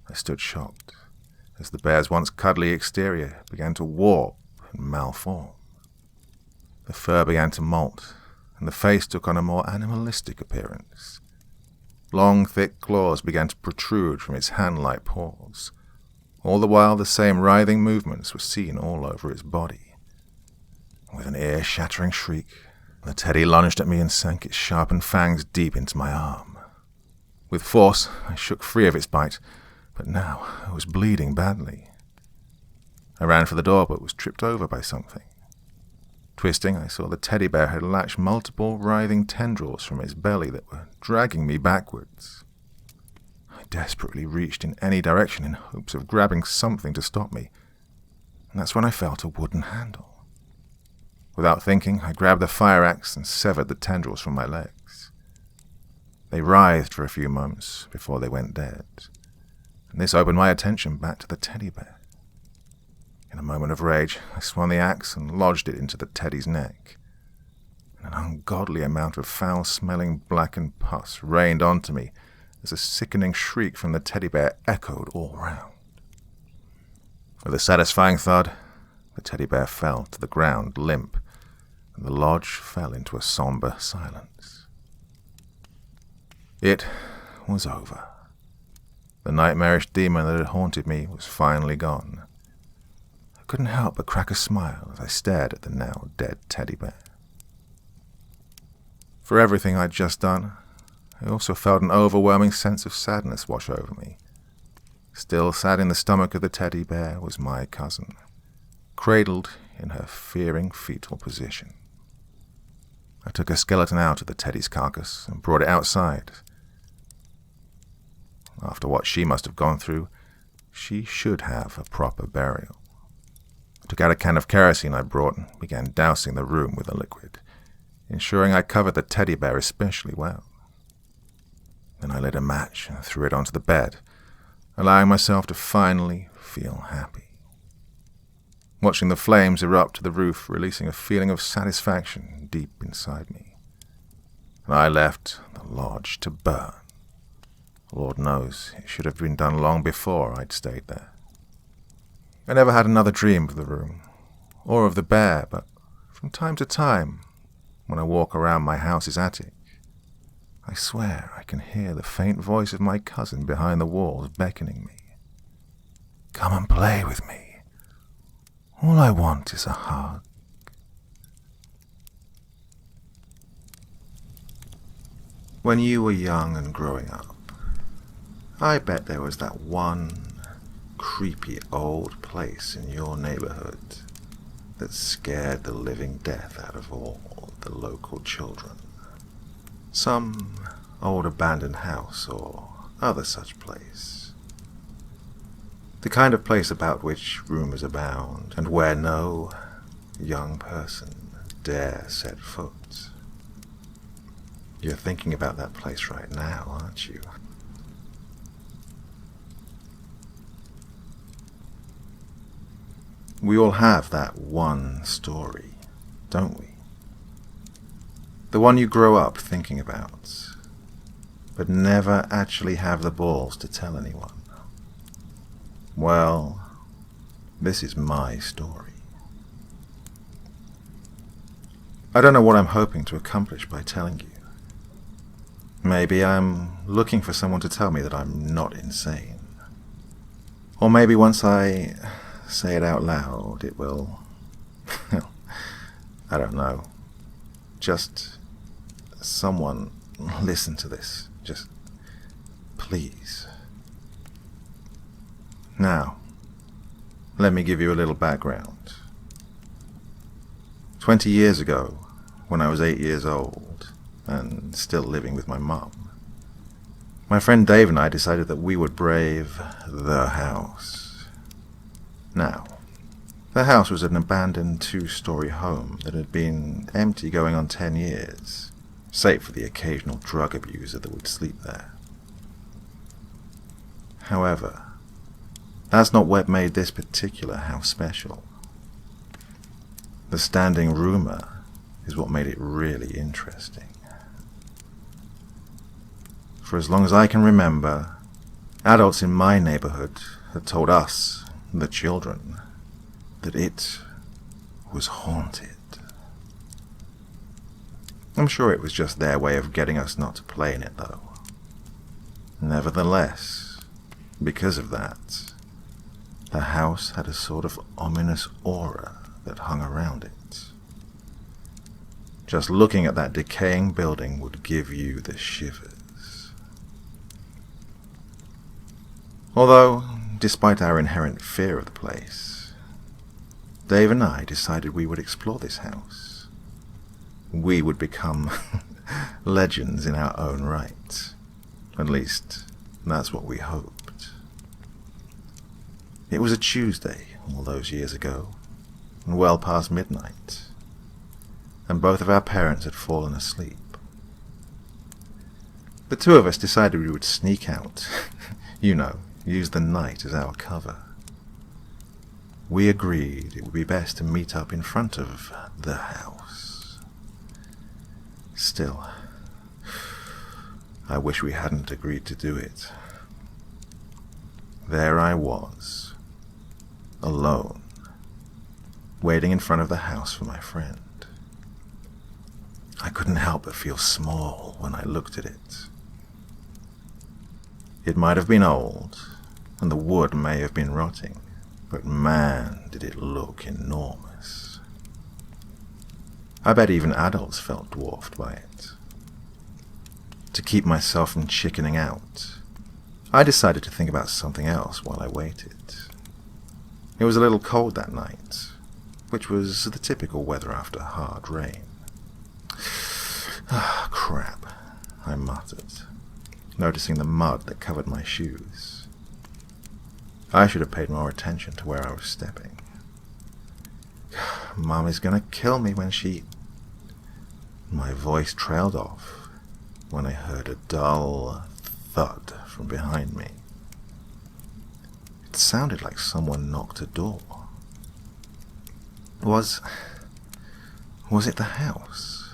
I stood shocked as the bear's once cuddly exterior began to warp and malform. The fur began to molt, and the face took on a more animalistic appearance. Long, thick claws began to protrude from its hand-like paws. All the while the same writhing movements were seen all over its body. With an ear-shattering shriek, the teddy lunged at me and sank its sharpened fangs deep into my arm. With force, I shook free of its bite, but now I was bleeding badly. I ran for the door, but was tripped over by something. Twisting, I saw the teddy bear had latched multiple writhing tendrils from its belly that were dragging me backwards. I desperately reached in any direction in hopes of grabbing something to stop me, and that's when I felt a wooden handle. Without thinking, I grabbed the fire axe and severed the tendrils from my legs. They writhed for a few moments before they went dead, and this opened my attention back to the teddy bear. In a moment of rage, I swung the axe and lodged it into the teddy's neck. An ungodly amount of foul-smelling blackened pus rained onto me as a sickening shriek from the teddy bear echoed all round. With a satisfying thud, the teddy bear fell to the ground limp, and the lodge fell into a somber silence. It was over. The nightmarish demon that had haunted me was finally gone. I couldn't help but crack a smile as I stared at the now dead teddy bear. For everything I'd just done, I also felt an overwhelming sense of sadness wash over me. Still sat in the stomach of the teddy bear was my cousin, cradled in her fearing fetal position. I took a skeleton out of the teddy's carcass and brought it outside. After what she must have gone through, she should have a proper burial. I took out a can of kerosene I brought and began dousing the room with the liquid, ensuring I covered the teddy bear especially well. Then I lit a match and threw it onto the bed, allowing myself to finally feel happy. Watching the flames erupt to the roof, releasing a feeling of satisfaction deep inside me. And I left the lodge to burn. Lord knows, it should have been done long before I'd stayed there. I never had another dream of the room, or of the bear, but from time to time, when I walk around my house's attic, I swear I can hear the faint voice of my cousin behind the walls beckoning me. Come and play with me. All I want is a hug. When you were young and growing up, I bet there was that one creepy old place in your neighborhood that scared the living death out of all the local children. Some old abandoned house or other such place. The kind of place about which rumors abound, and where no young person dare set foot. You're thinking about that place right now, aren't you? We all have that one story, don't we? The one you grow up thinking about, but never actually have the balls to tell anyone. Well, this is my story. I don't know what I'm hoping to accomplish by telling you. Maybe I'm looking for someone to tell me that I'm not insane. Or maybe once I say it out loud, it will... I don't know. Just someone listen to this. Just please. Now, let me give you a little background. 20 years ago, when I was 8 years old and still living with my mum, my friend Dave and I decided that we would brave the house. Now, the house was an abandoned 2-story home that had been empty going on 10 years, save for the occasional drug abuser that would sleep there. However, that's not what made this particular house special. The standing rumor is what made it really interesting. For as long as I can remember, adults in my neighborhood had told us, the children, that it was haunted. I'm sure it was just their way of getting us not to play in it, though. Nevertheless, because of that, the house had a sort of ominous aura that hung around it. Just looking at that decaying building would give you the shivers. Although, despite our inherent fear of the place, Dave and I decided we would explore this house. We would become legends in our own right. At least, that's what we hoped. It was a Tuesday all those years ago, and well past midnight, and both of our parents had fallen asleep. The two of us decided we would sneak out, use the night as our cover. We agreed it would be best to meet up in front of the house. Still, I wish we hadn't agreed to do it. There I was, alone, waiting in front of the house for my friend. I couldn't help but feel small when I looked at it. It might have been old, and the wood may have been rotting, but man, did it look enormous. I bet even adults felt dwarfed by it. To keep myself from chickening out, I decided to think about something else while I waited. It was a little cold that night, which was the typical weather after hard rain. Ah, crap, I muttered, noticing the mud that covered my shoes. I should have paid more attention to where I was stepping. Mum is gonna kill me when she... My voice trailed off when I heard a dull thud from behind me. It sounded like someone knocked a door. Was it the house?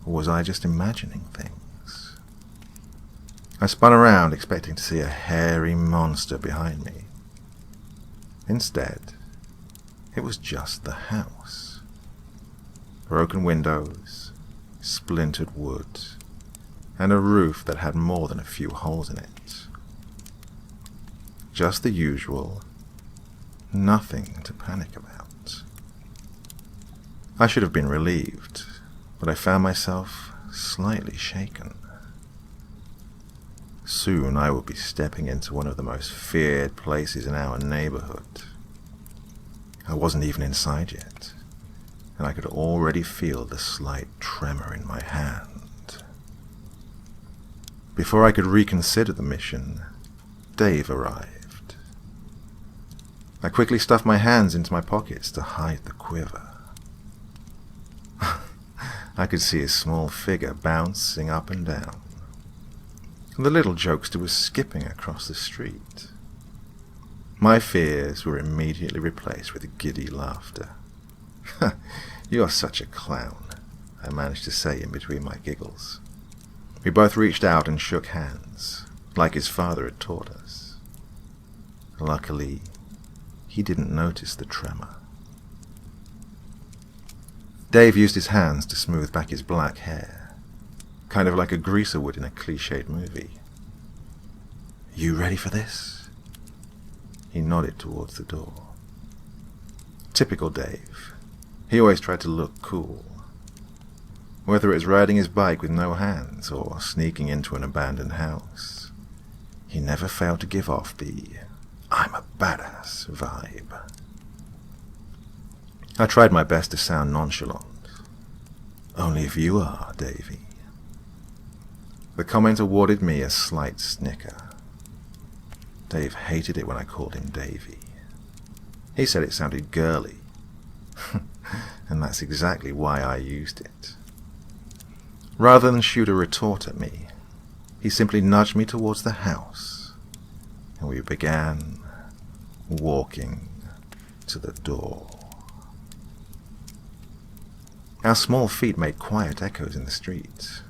Or was I just imagining things? I spun around, expecting to see a hairy monster behind me. Instead, it was just the house. Broken windows, splintered wood, and a roof that had more than a few holes in it. Just the usual, nothing to panic about. I should have been relieved, but I found myself slightly shaken. Soon I would be stepping into one of the most feared places in our neighborhood. I wasn't even inside yet, and I could already feel the slight tremor in my hand. Before I could reconsider the mission, Dave arrived. I quickly stuffed my hands into my pockets to hide the quiver. I could see his small figure bouncing up and down. The little jokester was skipping across the street. My fears were immediately replaced with giddy laughter. "You're such a clown," I managed to say in between my giggles. We both reached out and shook hands, like his father had taught us. Luckily, he didn't notice the tremor. Dave used his hands to smooth back his black hair, kind of like a greaser would in a cliched movie. "You ready for this?" He nodded towards the door. Typical Dave. He always tried to look cool. Whether it was riding his bike with no hands or sneaking into an abandoned house, he never failed to give off the "I'm a badass" vibe. I tried my best to sound nonchalant. "Only if you are, Davy." The comment awarded me a slight snicker. Dave hated it when I called him Davy. He said it sounded girly, and that's exactly why I used it. Rather than shoot a retort at me, he simply nudged me towards the house, and we began walking to the door. Our small feet made quiet echoes in the street.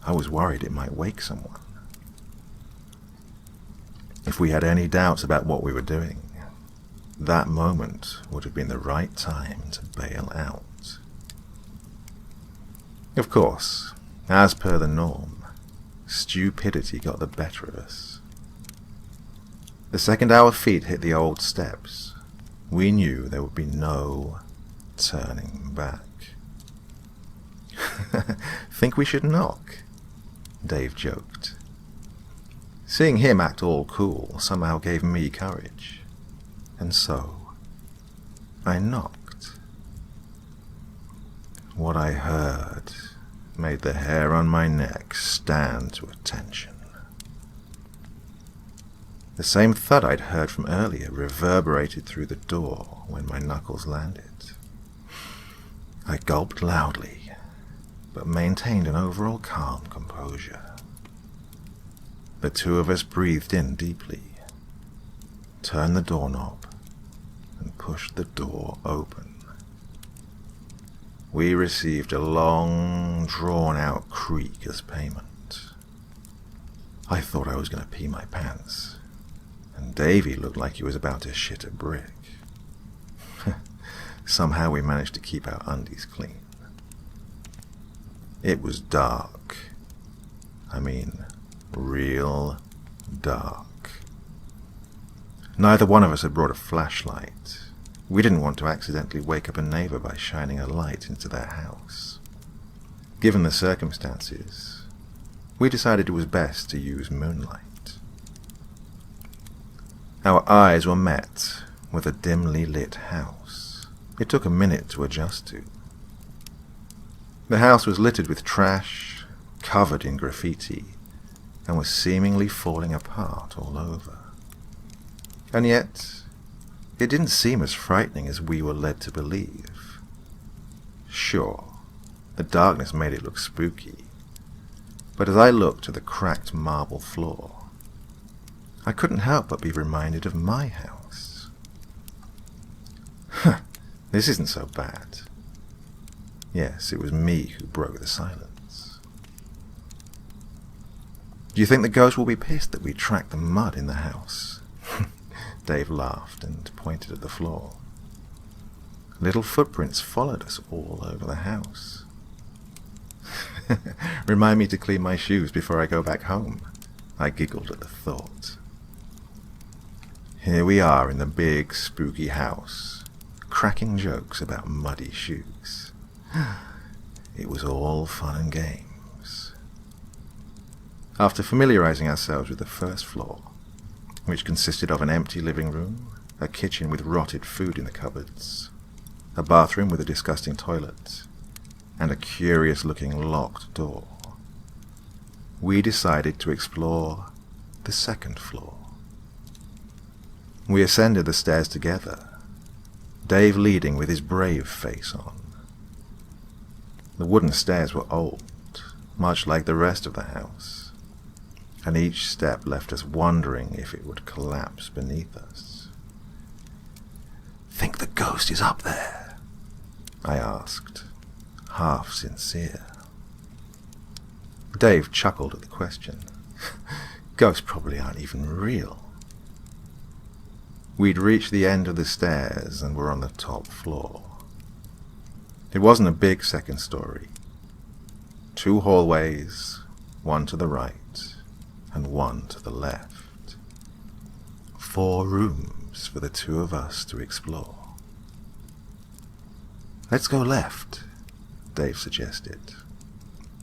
I was worried it might wake someone. If we had any doubts about what we were doing, that moment would have been the right time to bail out. Of course, as per the norm, stupidity got the better of us. The second our feet hit the old steps, we knew there would be no turning back. "Think we should knock?" Dave joked. Seeing him act all cool somehow gave me courage, and so I knocked. What I heard made the hair on my neck stand to attention. The same thud I'd heard from earlier reverberated through the door when my knuckles landed. I gulped loudly, but maintained an overall calm composure. The two of us breathed in deeply, turned the doorknob, and pushed the door open. We received a long, drawn-out creak as payment. I thought I was going to pee my pants, and Davy looked like he was about to shit a brick. Somehow we managed to keep our undies clean. It was dark. I mean, real dark. Neither one of us had brought a flashlight. We didn't want to accidentally wake up a neighbor by shining a light into their house. Given the circumstances, we decided it was best to use moonlight. Our eyes were met with a dimly lit house. It took a minute to adjust to. The house was littered with trash, covered in graffiti, and was seemingly falling apart all over. And yet, it didn't seem as frightening as we were led to believe. Sure, the darkness made it look spooky, but as I looked at the cracked marble floor, I couldn't help but be reminded of my house. This isn't so bad. Yes, it was me who broke the silence. "Do you think the ghost will be pissed that we tracked the mud in the house?" Dave laughed and pointed at the floor. Little footprints followed us all over the house. "Remind me to clean my shoes before I go back home," I giggled at the thought. Here we are in the big, spooky house, cracking jokes about muddy shoes. It was all fun and games. After familiarizing ourselves with the first floor, which consisted of an empty living room, a kitchen with rotted food in the cupboards, a bathroom with a disgusting toilet, and a curious-looking locked door, we decided to explore the second floor. We ascended the stairs together, Dave leading with his brave face on. The wooden stairs were old, much like the rest of the house, and each step left us wondering if it would collapse beneath us. "Think the ghost is up there?" I asked, half sincere. Dave chuckled at the question. Ghosts probably aren't even real. We'd reached the end of the stairs and were on the top floor. It wasn't a big second story. 2 hallways, one to the right and one to the left. 4 rooms for the 2 of us to explore. "Let's go left," Dave suggested.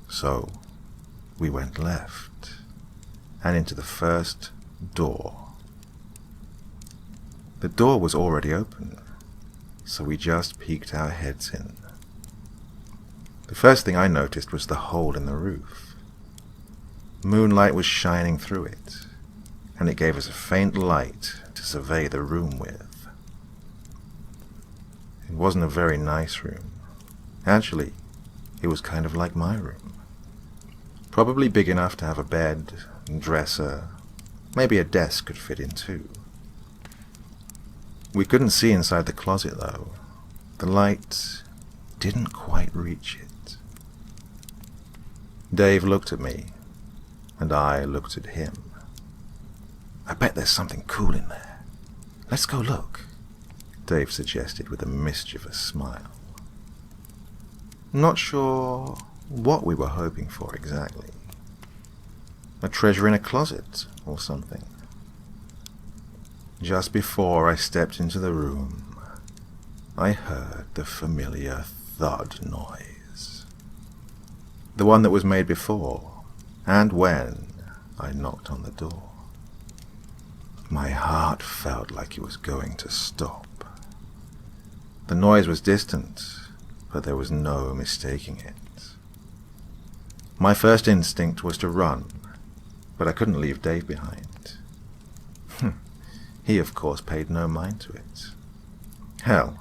So we went left and into the first door. The door was already open, so we just peeked our heads in. The first thing I noticed was the hole in the roof. Moonlight was shining through it, and it gave us a faint light to survey the room with. It wasn't a very nice room. Actually, it was kind of like my room. Probably big enough to have a bed, and dresser, maybe a desk could fit in too. We couldn't see inside the closet though. The light didn't quite reach it. Dave looked at me, and I looked at him. "I bet there's something cool in there. Let's go look," Dave suggested with a mischievous smile. Not sure what we were hoping for exactly. A treasure in a closet or something. Just before I stepped into the room, I heard the familiar thud noise. The one that was made before, and when I knocked on the door. My heart felt like it was going to stop. The noise was distant, but there was no mistaking it. My first instinct was to run, but I couldn't leave Dave behind. He, of course, paid no mind to it. Hell,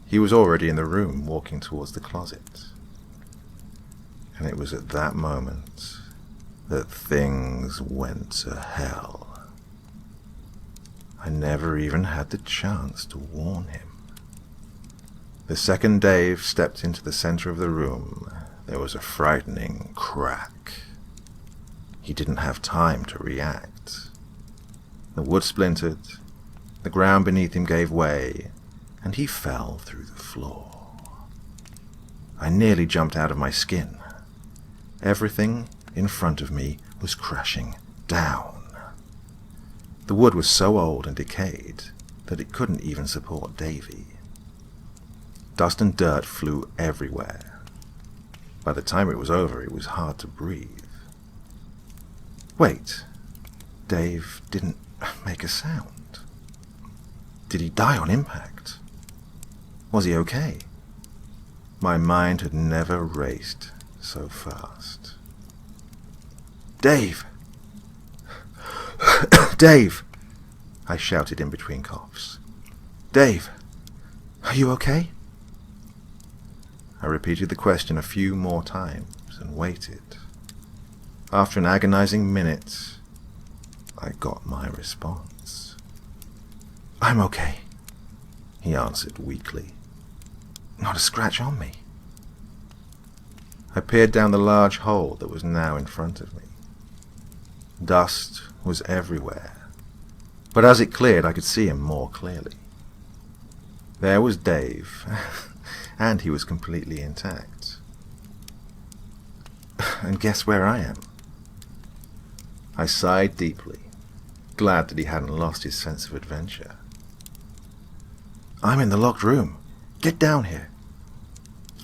he was already in the room walking towards the closet. And it was at that moment that things went to hell. I never even had the chance to warn him. The second Dave stepped into the center of the room, there was a frightening crack. He didn't have time to react. The wood splintered, the ground beneath him gave way, and he fell through the floor. I nearly jumped out of my skin. Everything in front of me was crashing down. The wood was so old and decayed that it couldn't even support Davy. Dust and dirt flew everywhere. By the time it was over, it was hard to breathe. Wait, Dave didn't make a sound. Did he die on impact? Was he okay? My mind had never raced so fast. "Dave! Dave!" I shouted in between coughs. "Dave, are you okay?" I repeated the question a few more times and waited. After an agonizing minute, I got my response. "I'm okay," he answered weakly. "Not a scratch on me." I peered down the large hole that was now in front of me. Dust was everywhere, but as it cleared I could see him more clearly. There was Dave, and he was completely intact. And guess where I am? I sighed deeply, glad that he hadn't lost his sense of adventure. "I'm in the locked room. Get down here.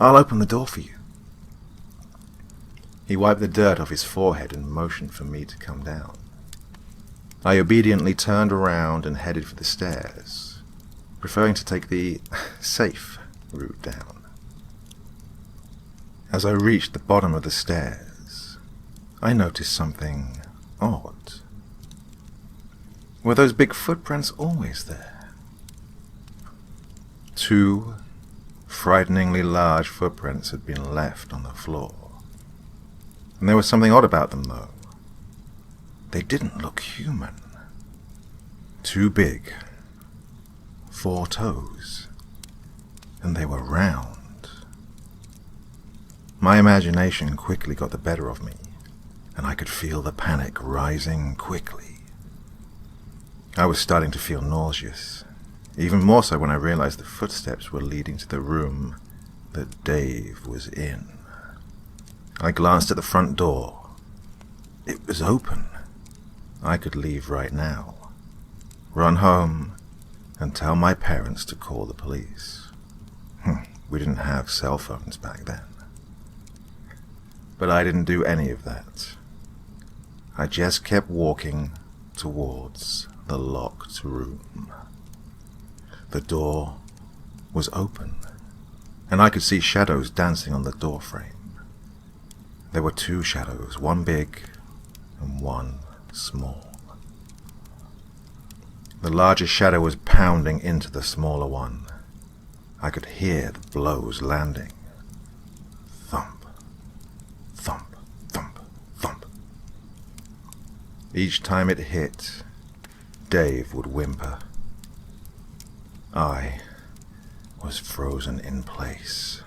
I'll open the door for you." He wiped the dirt off his forehead and motioned for me to come down. I obediently turned around and headed for the stairs, preferring to take the safe route down. As I reached the bottom of the stairs, I noticed something odd. Were those big footprints always there? 2 frighteningly large footprints had been left on the floor. And there was something odd about them, though. They didn't look human. Too big. 4 toes. And they were round. My imagination quickly got the better of me, and I could feel the panic rising quickly. I was starting to feel nauseous, even more so when I realized the footsteps were leading to the room that Dave was in. I glanced at the front door. It was open. I could leave right now, run home, and tell my parents to call the police. We didn't have cell phones back then. But I didn't do any of that. I just kept walking towards the locked room. The door was open, and I could see shadows dancing on the doorframe. There were two shadows, one big and one small. The larger shadow was pounding into the smaller one. I could hear the blows landing. Thump, thump, thump, thump. Each time it hit, Dave would whimper. I was frozen in place.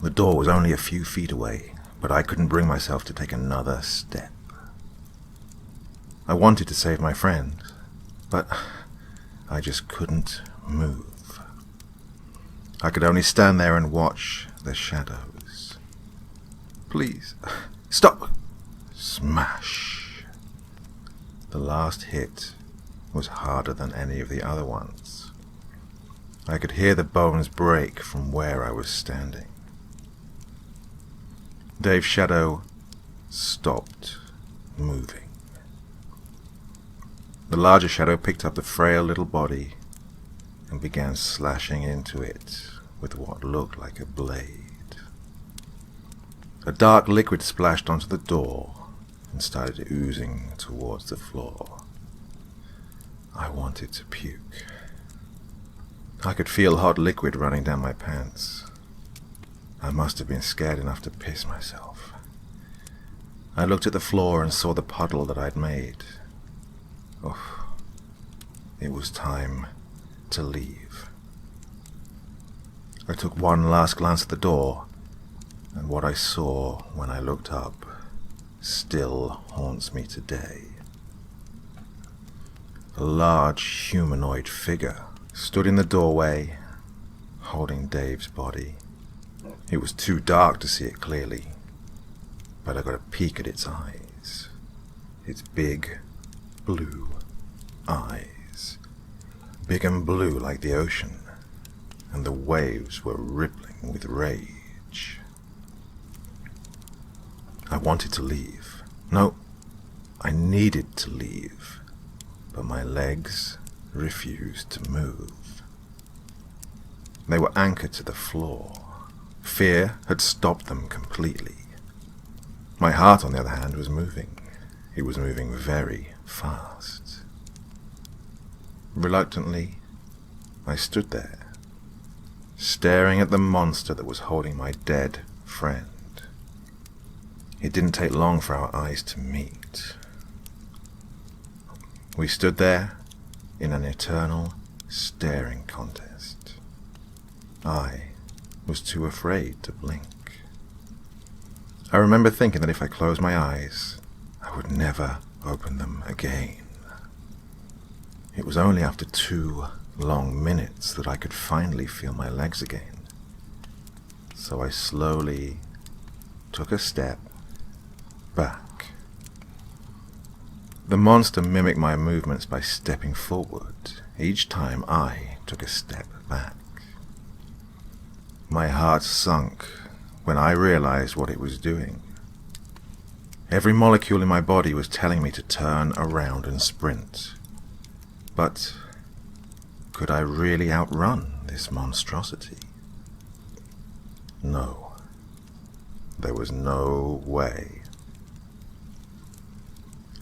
The door was only a few feet away, but I couldn't bring myself to take another step. I wanted to save my friend, but I just couldn't move. I could only stand there and watch the shadows. Please, stop! Smash! The last hit was harder than any of the other ones. I could hear the bones break from where I was standing. Dave's shadow stopped moving. The larger shadow picked up the frail little body and began slashing into it with what looked like a blade. A dark liquid splashed onto the door and started oozing towards the floor. I wanted to puke. I could feel hot liquid running down my pants. I must have been scared enough to piss myself. I looked at the floor and saw the puddle that I'd made. Oh, it was time to leave. I took one last glance at the door, and what I saw when I looked up still haunts me today. A large humanoid figure stood in the doorway, holding Dave's body. It was too dark to see it clearly, but I got a peek at its eyes. Its big, blue eyes. Big and blue like the ocean, and the waves were rippling with rage. I wanted to leave. No, I needed to leave, but my legs refused to move. They were anchored to the floor. Fear had stopped them completely. My heart, on the other hand, was moving. It was moving very fast. Reluctantly, I stood there, staring at the monster that was holding my dead friend. It didn't take long for our eyes to meet. We stood there in an eternal staring contest. I was too afraid to blink. I remember thinking that if I closed my eyes, I would never open them again. It was only after 2 long minutes that I could finally feel my legs again. So I slowly took a step back. The monster mimicked my movements by stepping forward each time I took a step back. My heart sunk when I realized what it was doing. Every molecule in my body was telling me to turn around and sprint. But could I really outrun this monstrosity? No. There was no way.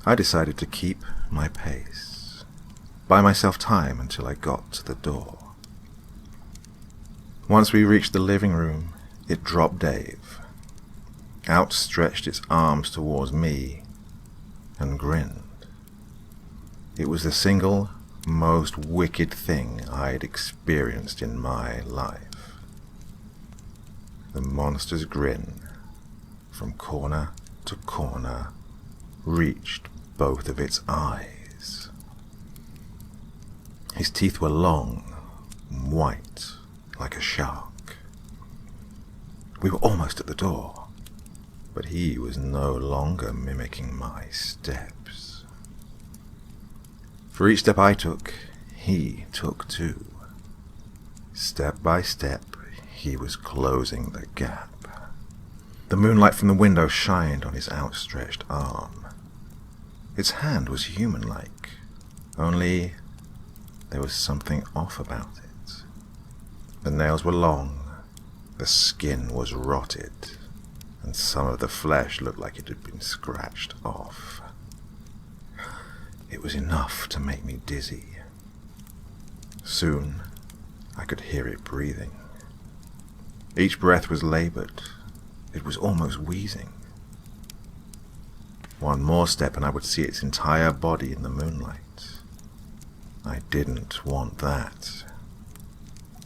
I decided to keep my pace, buy myself time until I got to the door. Once we reached the living room, it dropped Dave, outstretched its arms towards me, and grinned. It was the single most wicked thing I'd experienced in my life. The monster's grin, from corner to corner, reached both of its eyes. His teeth were long, white, like a shark. We were almost at the door, but he was no longer mimicking my steps. For each step I took, he took too. Step by step, he was closing the gap. The moonlight from the window shined on his outstretched arm. Its hand was human-like, only there was something off about it. The nails were long, the skin was rotted, and some of the flesh looked like it had been scratched off. It was enough to make me dizzy. Soon, I could hear it breathing. Each breath was labored. It was almost wheezing. One more step and I would see its entire body in the moonlight. I didn't want that.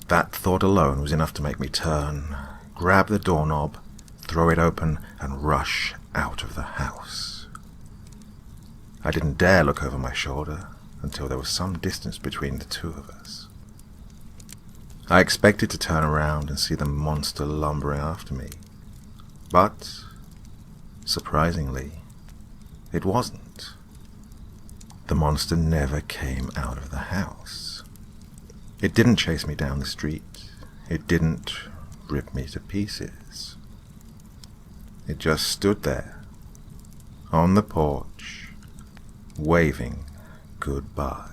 That thought alone was enough to make me turn, grab the doorknob, throw it open, and rush out of the house. I didn't dare look over my shoulder until there was some distance between the two of us. I expected to turn around and see the monster lumbering after me, but, surprisingly, it wasn't. The monster never came out of the house. It didn't chase me down the street. It didn't rip me to pieces. It just stood there, on the porch, waving goodbye.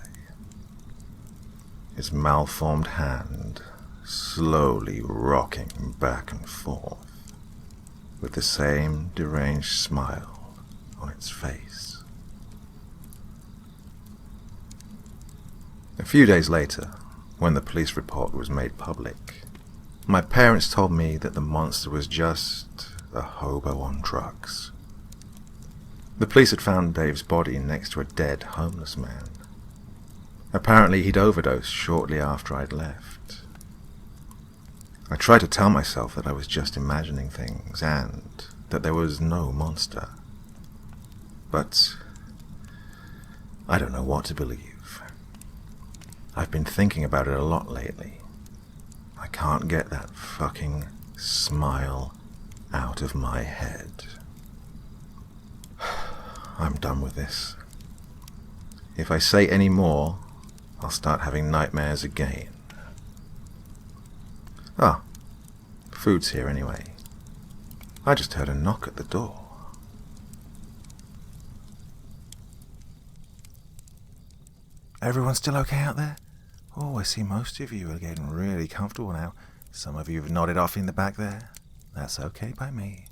Its malformed hand slowly rocking back and forth, with the same deranged smile on its face. A few days later, when the police report was made public, my parents told me that the monster was just a hobo on drugs. The police had found Dave's body next to a dead homeless man. Apparently he'd overdosed shortly after I'd left. I tried to tell myself that I was just imagining things and that there was no monster. But I don't know what to believe. I've been thinking about it a lot lately. I can't get that fucking smile out of my head. I'm done with this. If I say any more, I'll start having nightmares again. Ah, food's here anyway. I just heard a knock at the door. Everyone still okay out there? Oh, I see most of you are getting really comfortable now. Some of you have nodded off in the back there. That's okay by me.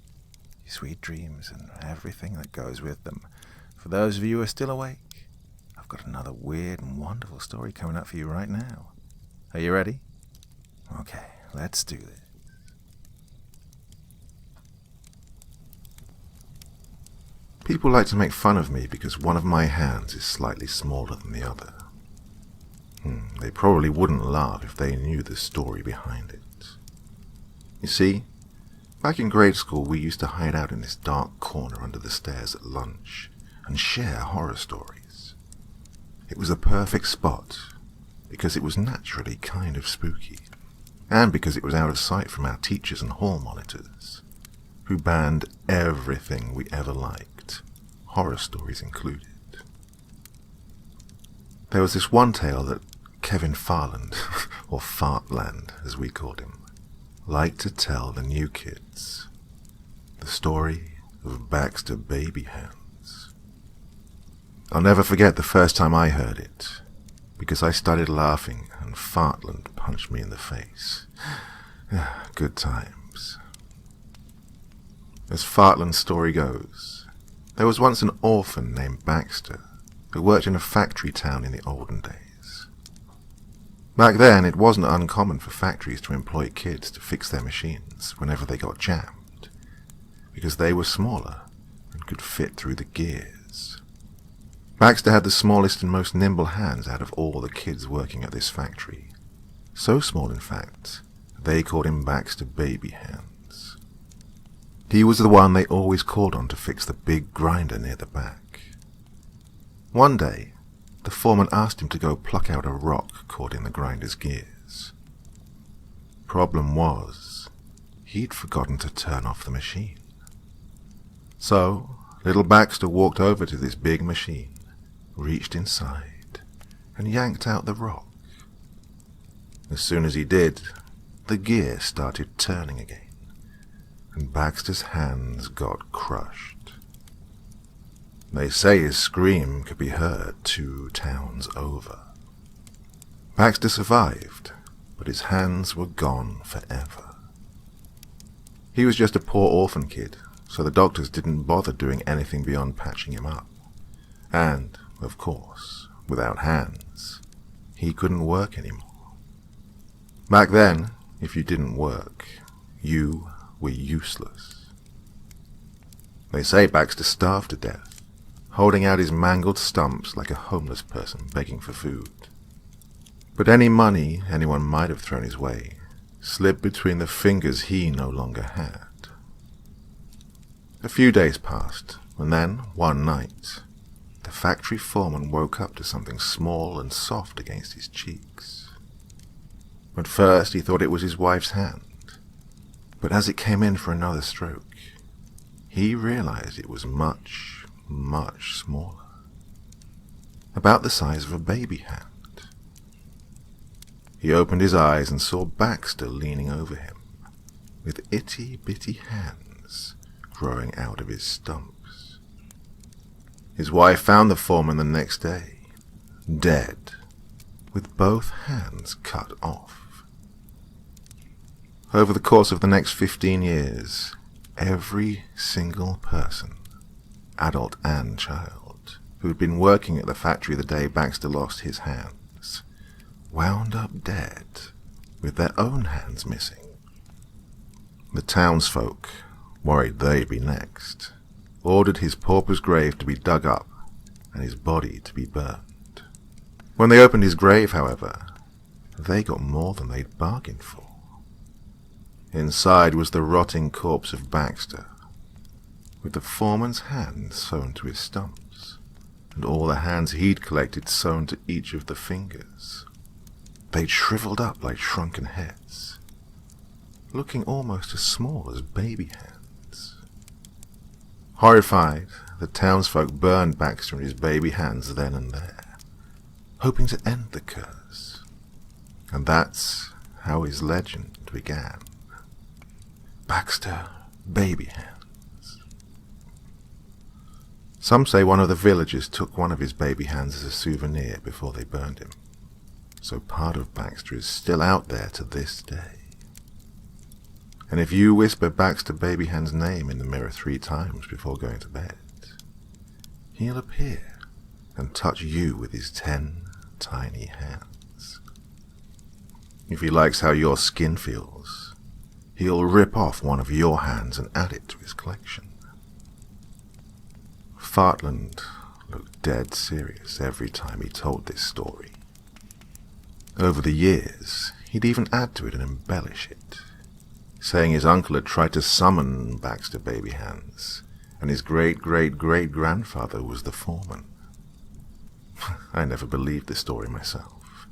Your sweet dreams and everything that goes with them. For those of you who are still awake, I've got another weird and wonderful story coming up for you right now. Are you ready? Okay, let's do this. People like to make fun of me because one of my hands is slightly smaller than the other. They probably wouldn't laugh if they knew the story behind it. You see, back in grade school we used to hide out in this dark corner under the stairs at lunch and share horror stories. It was a perfect spot because it was naturally kind of spooky, and because it was out of sight from our teachers and hall monitors, who banned everything we ever liked, horror stories included. There was this one tale that Kevin Farland, or Fartland as we called him, liked to tell the new kids. The story of Baxter Baby Hands. I'll never forget the first time I heard it, because I started laughing and Fartland punched me in the face. Good times. As Fartland's story goes, there was once an orphan named Baxter who worked in a factory town in the olden days. Back then, it wasn't uncommon for factories to employ kids to fix their machines whenever they got jammed, because they were smaller and could fit through the gears. Baxter had the smallest and most nimble hands out of all the kids working at this factory. So small, in fact, they called him Baxter Baby Hands. He was the one they always called on to fix the big grinder near the back. One day, the foreman asked him to go pluck out a rock caught in the grinder's gears. problem was, he'd forgotten to turn off the machine. So, little Baxter walked over to this big machine, reached inside, and yanked out the rock. As soon as he did, the gear started turning again, and Baxter's hands got crushed. They say his scream could be heard 2 towns over. Baxter survived, but his hands were gone forever. He was just a poor orphan kid, so the doctors didn't bother doing anything beyond patching him up. And, of course, without hands, he couldn't work anymore. Back then, if you didn't work, you were useless. They say Baxter starved to death, holding out his mangled stumps like a homeless person begging for food. But any money anyone might have thrown his way slipped between the fingers he no longer had. A few days passed, and then, one night, the factory foreman woke up to something small and soft against his cheeks. At first he thought it was his wife's hand, but as it came in for another stroke, he realized it was much, much smaller, about the size of a baby hand. He opened his eyes and saw Baxter leaning over him, with itty-bitty hands growing out of his stumps. His wife found the foreman the next day, dead, with both hands cut off. Over the course of the next 15 years, every single person, adult and child, who had been working at the factory the day Baxter lost his hands, wound up dead, with their own hands missing. The townsfolk, worried they'd be next, ordered his pauper's grave to be dug up and his body to be burned. When they opened his grave, however, they got more than they'd bargained for. Inside was the rotting corpse of Baxter, with the foreman's hands sewn to his stumps, and all the hands he'd collected sewn to each of the fingers. They'd shriveled up like shrunken heads, looking almost as small as baby hands. Horrified, the townsfolk burned Baxter and his baby hands then and there, hoping to end the curse. And that's how his legend began. Baxter Baby Hands. Some say one of the villagers took one of his baby hands as a souvenir before they burned him. So part of Baxter is still out there to this day. And if you whisper Baxter Baby Hand's name in the mirror 3 times before going to bed, he'll appear and touch you with his 10 tiny hands. If he likes how your skin feels, he'll rip off one of your hands and add it to his collection. Fartland looked dead serious every time he told this story. Over the years, he'd even add to it and embellish it, saying his uncle had tried to summon Baxter Baby Hands, and his great-great-great-grandfather was the foreman. I never believed this story myself.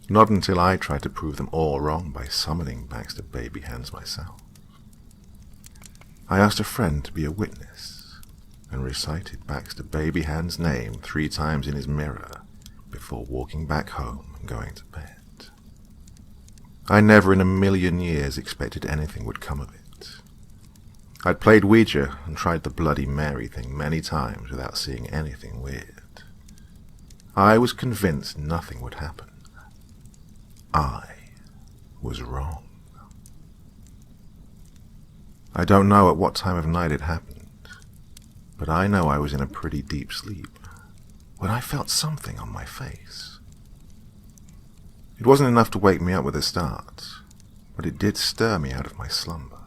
Not until I tried to prove them all wrong by summoning Baxter Baby Hands myself. I asked a friend to be a witness, and recited Baxter Baby Hand's name 3 times in his mirror before walking back home and going to bed. I never in a million years expected anything would come of it. I'd played Ouija and tried the Bloody Mary thing many times without seeing anything weird. I was convinced nothing would happen. I was wrong. I don't know at what time of night it happened, but I know I was in a pretty deep sleep when I felt something on my face. It wasn't enough to wake me up with a start, but it did stir me out of my slumber.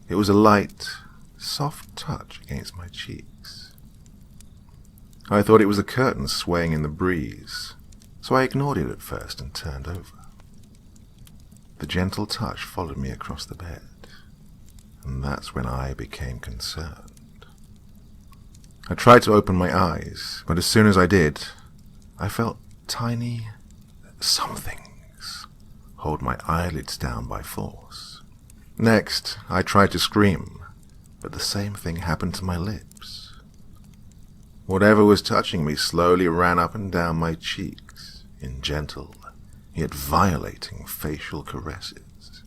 It was a light, soft touch against my cheeks. I thought it was a curtain swaying in the breeze, so I ignored it at first and turned over. The gentle touch followed me across the bed, and that's when I became concerned. I tried to open my eyes, but as soon as I did, I felt tiny somethings hold my eyelids down by force. Next, I tried to scream, but the same thing happened to my lips. Whatever was touching me slowly ran up and down my cheeks in gentle, yet violating facial caresses.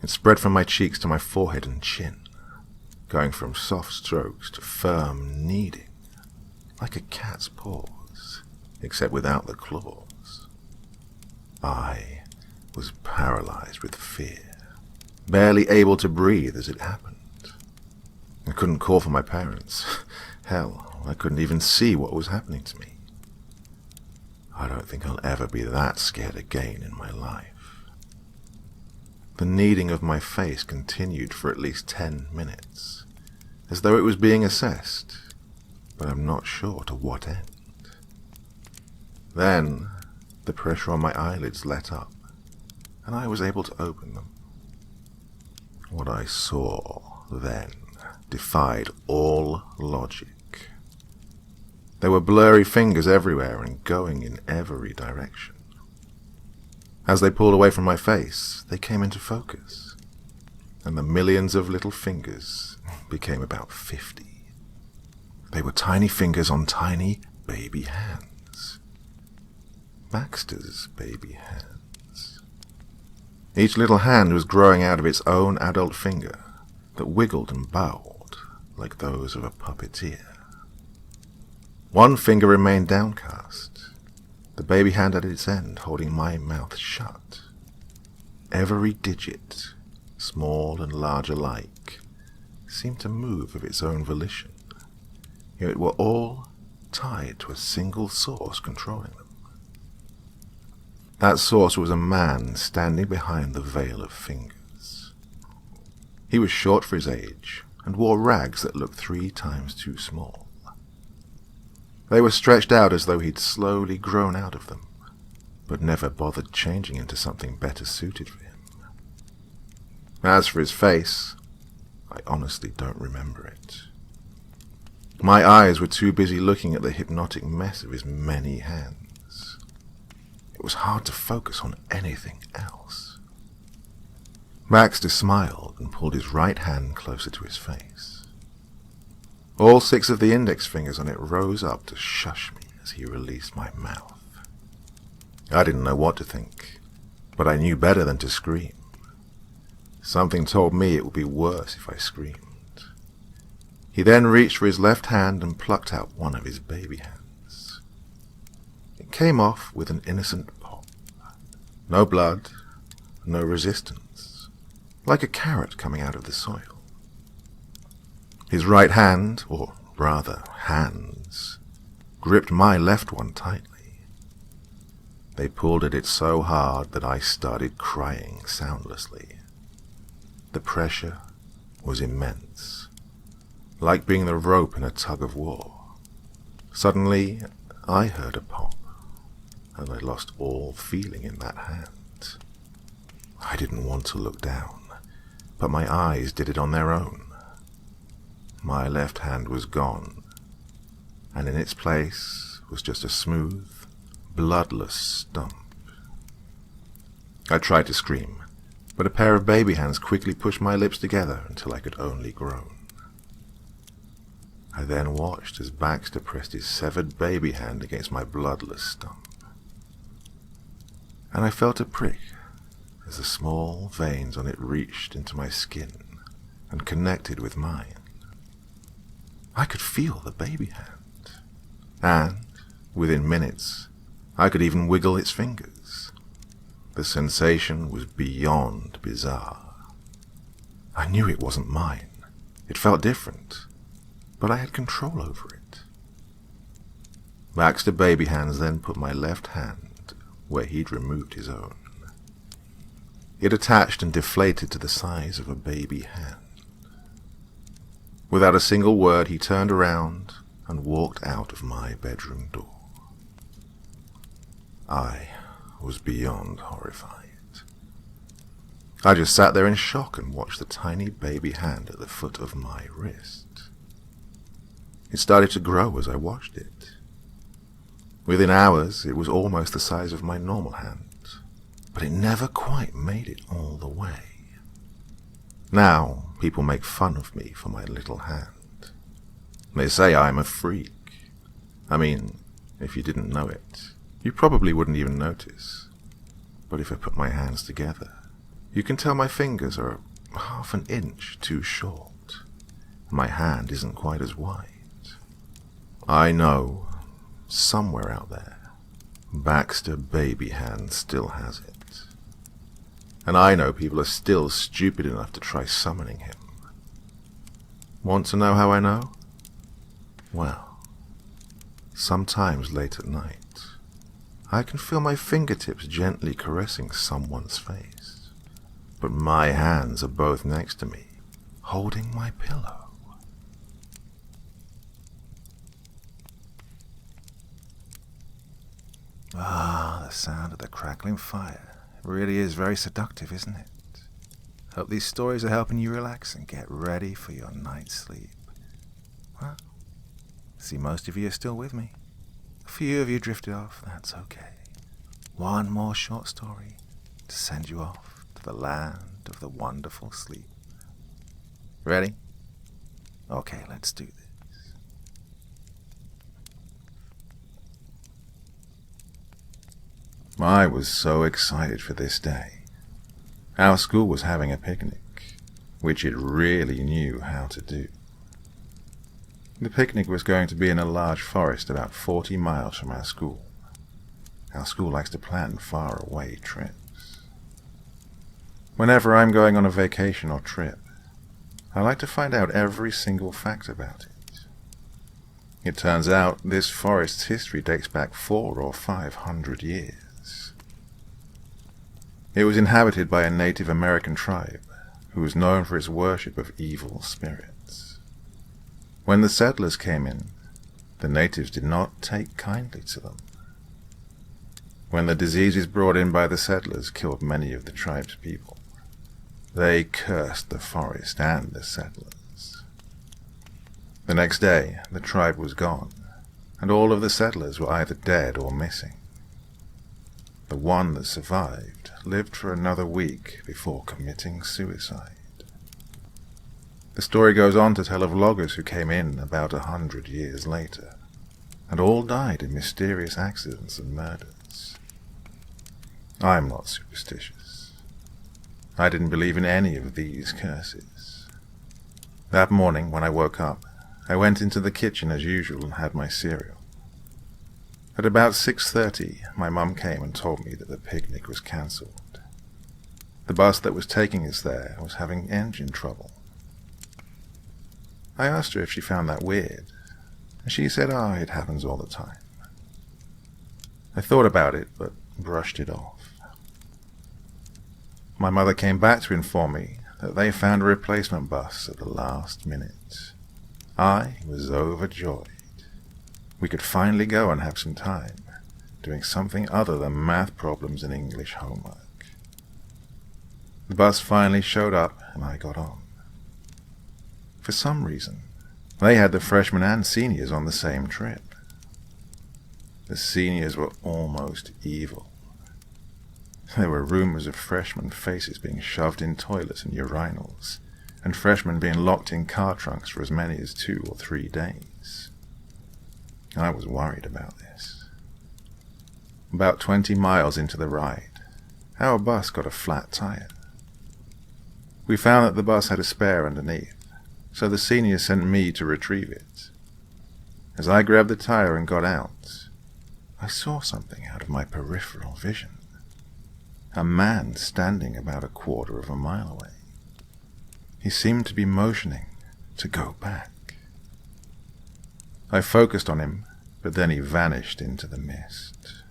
It spread from my cheeks to my forehead and chin, going from soft strokes to firm kneading, like a cat's paws, except without the claws. I was paralyzed with fear, barely able to breathe as it happened. I couldn't call for my parents. Hell, I couldn't even see what was happening to me. I don't think I'll ever be that scared again in my life. The kneading of my face continued for at least 10 minutes, as though it was being assessed, but I'm not sure to what end. Then, the pressure on my eyelids let up, and I was able to open them. What I saw then defied all logic. There were blurry fingers everywhere and going in every direction. As they pulled away from my face, they came into focus, and the millions of little fingers became about 50. They were tiny fingers on tiny baby hands. Baxter's baby hands. Each little hand was growing out of its own adult finger that wiggled and bowed like those of a puppeteer. One finger remained downcast, the baby hand at its end holding my mouth shut. Every digit, small and large alike, seemed to move of its own volition, yet were all tied to a single source controlling them. That source was a man standing behind the veil of fingers. He was short for his age and wore rags that looked 3 times too small. They were stretched out as though he'd slowly grown out of them, but never bothered changing into something better suited for him. As for his face, I honestly don't remember it. My eyes were too busy looking at the hypnotic mess of his many hands. It was hard to focus on anything else. Baxter smiled and pulled his right hand closer to his face. All 6 of the index fingers on it rose up to shush me as he released my mouth. I didn't know what to think, but I knew better than to scream. Something told me it would be worse if I screamed. He then reached for his left hand and plucked out one of his baby hands. It came off with an innocent pop. No blood, no resistance, like a carrot coming out of the soil. His right hand, or rather hands, gripped my left one tightly. They pulled at it so hard that I started crying soundlessly. The pressure was immense, like being the rope in a tug-of-war. Suddenly, I heard a pop, and I lost all feeling in that hand. I didn't want to look down, but my eyes did it on their own. My left hand was gone, and in its place was just a smooth, bloodless stump. I tried to scream, but a pair of baby hands quickly pushed my lips together until I could only groan. I then watched as Baxter pressed his severed baby hand against my bloodless stump, and I felt a prick as the small veins on it reached into my skin and connected with mine. I could feel the baby hand, and, within minutes, I could even wiggle its fingers. The sensation was beyond bizarre. I knew it wasn't mine. It felt different, but I had control over it. Baxter Baby Hands then put my left hand where he'd removed his own. It attached and deflated to the size of a baby hand. Without a single word, he turned around and walked out of my bedroom door. I was beyond horrified. I just sat there in shock and watched the tiny baby hand at the foot of my wrist. It started to grow as I watched it. Within hours, it was almost the size of my normal hand, but it never quite made it all the way. Now, people make fun of me for my little hand. They say I'm a freak. I mean, if you didn't know it, you probably wouldn't even notice. But if I put my hands together, you can tell my fingers are half an inch too short. My hand isn't quite as wide. I know, somewhere out there, Baxter Babyhand still has it. And I know people are still stupid enough to try summoning him. Want to know how I know? Well, sometimes late at night, I can feel my fingertips gently caressing someone's face. But my hands are both next to me, holding my pillow. Ah, the sound of the crackling fire. It really is very seductive, isn't it? Hope these stories are helping you relax and get ready for your night's sleep. Well, see, most of you are still with me. A few of you drifted off, that's okay. One more short story to send you off to the land of the wonderful sleep. Ready? Okay, let's do this. I was so excited for this day. Our school was having a picnic, which it really knew how to do. The picnic was going to be in a large forest about 40 miles from our school. Our school likes to plan far-away trips. Whenever I'm going on a vacation or trip, I like to find out every single fact about it. It turns out this forest's history dates back 400 or 500 years. It was inhabited by a Native American tribe who was known for its worship of evil spirits. When the settlers came in, the natives did not take kindly to them. When the diseases brought in by the settlers killed many of the tribe's people, they cursed the forest and the settlers. The next day, the tribe was gone, and all of the settlers were either dead or missing. The one that survived lived for another week before committing suicide. The story goes on to tell of loggers who came in about 100 years later, and all died in mysterious accidents and murders. I'm not superstitious. I didn't believe in any of these curses. That morning, when I woke up, I went into the kitchen as usual and had my cereal. At about 6:30, my mum came and told me that the picnic was cancelled. The bus that was taking us there was having engine trouble. I asked her if she found that weird, and she said, it happens all the time. I thought about it, but brushed it off. My mother came back to inform me that they found a replacement bus at the last minute. I was overjoyed. We could finally go and have some time, doing something other than math problems and English homework. The bus finally showed up, and I got on. For some reason, they had the freshmen and seniors on the same trip. The seniors were almost evil. There were rumors of freshman faces being shoved in toilets and urinals, and freshmen being locked in car trunks for as many as 2 or 3 days. I was worried about this. About 20 miles into the ride, our bus got a flat tire. We found that the bus had a spare underneath, so the seniors sent me to retrieve it. As I grabbed the tire and got out, I saw something out of my peripheral vision. A man standing about 1/4 of a mile away. He seemed to be motioning to go back. I focused on him, but then he vanished into the mist.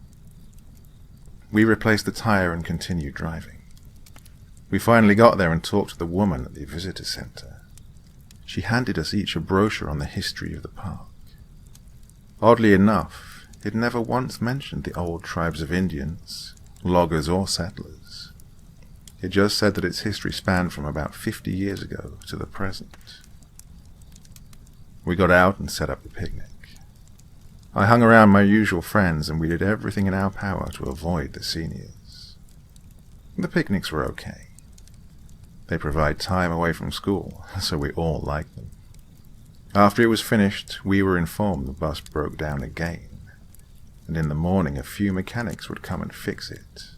We replaced the tire and continued driving. We finally got there and talked to the woman at the visitor center. She handed us each a brochure on the history of the park. Oddly enough, it never once mentioned the old tribes of Indians, loggers or settlers. It just said that its history spanned from about 50 years ago to the present. We got out and set up the picnic. I hung around my usual friends and we did everything in our power to avoid the seniors. The picnics were okay. They provide time away from school, so we all liked them. After it was finished, we were informed the bus broke down again, and in the morning a few mechanics would come and fix it.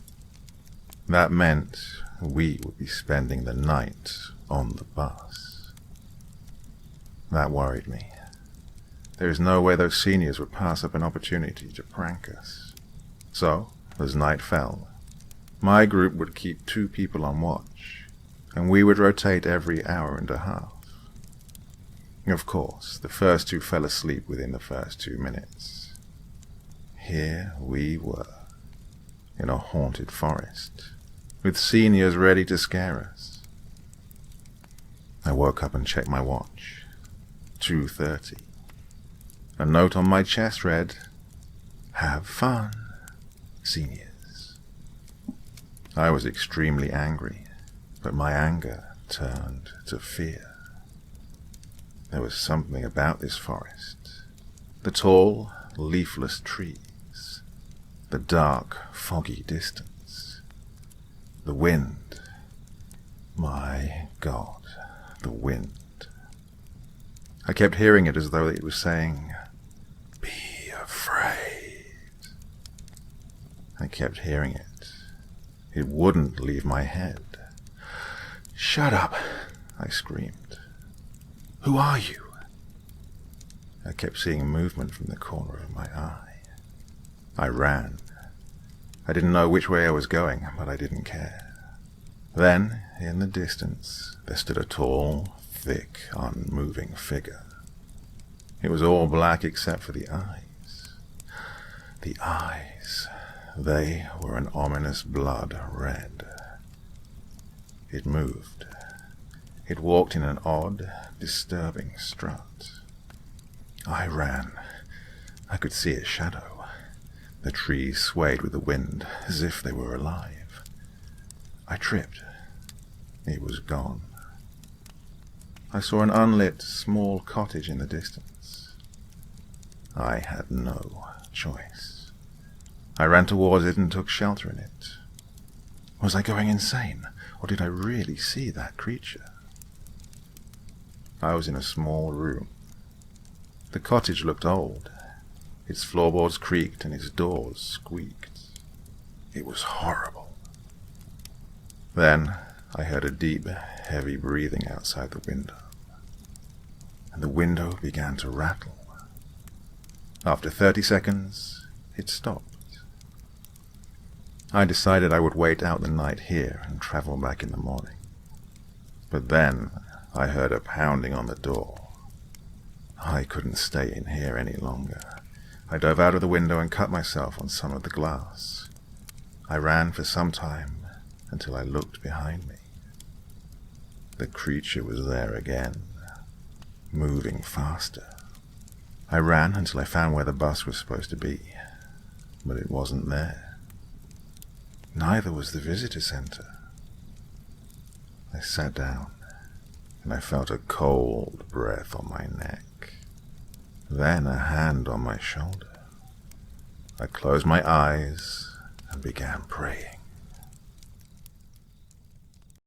That meant we would be spending the night on the bus. That worried me. There is no way those seniors would pass up an opportunity to prank us. So, as night fell, my group would keep 2 people on watch, and we would rotate every hour and a half. Of course, the first 2 fell asleep within the first 2 minutes. Here we were, in a haunted forest, with seniors ready to scare us. I woke up and checked my watch. 2:30. A note on my chest read, "Have fun, seniors." I was extremely angry, but my anger turned to fear. There was something about this forest. The tall, leafless trees, the dark, foggy distance, the wind. My God, the wind. I kept hearing it as though it was saying, "Be afraid." I kept hearing it. It wouldn't leave my head. "Shut up," I screamed. "Who are you?" I kept seeing movement from the corner of my eye. I ran. I didn't know which way I was going, but I didn't care. Then, in the distance, there stood a tall, thick, unmoving figure. It was all black except for the eyes. The eyes. They were an ominous blood red. It moved. It walked in an odd, disturbing strut. I ran. I could see its shadow. The trees swayed with the wind, as if they were alive. I tripped. It was gone. I saw an unlit, small cottage in the distance. I had no choice. I ran towards it and took shelter in it. Was I going insane, or did I really see that creature? I was in a small room. The cottage looked old. Its floorboards creaked and its doors squeaked. It was horrible. Then I heard a deep, heavy breathing outside the window, and the window began to rattle. After 30 seconds, it stopped. I decided I would wait out the night here and travel back in the morning. But then I heard a pounding on the door. I couldn't stay in here any longer. I dove out of the window and cut myself on some of the glass. I ran for some time until I looked behind me. The creature was there again, moving faster. I ran until I found where the bus was supposed to be, but it wasn't there. Neither was the visitor center. I sat down, and I felt a cold breath on my neck, then a hand on my shoulder. I closed my eyes and began praying.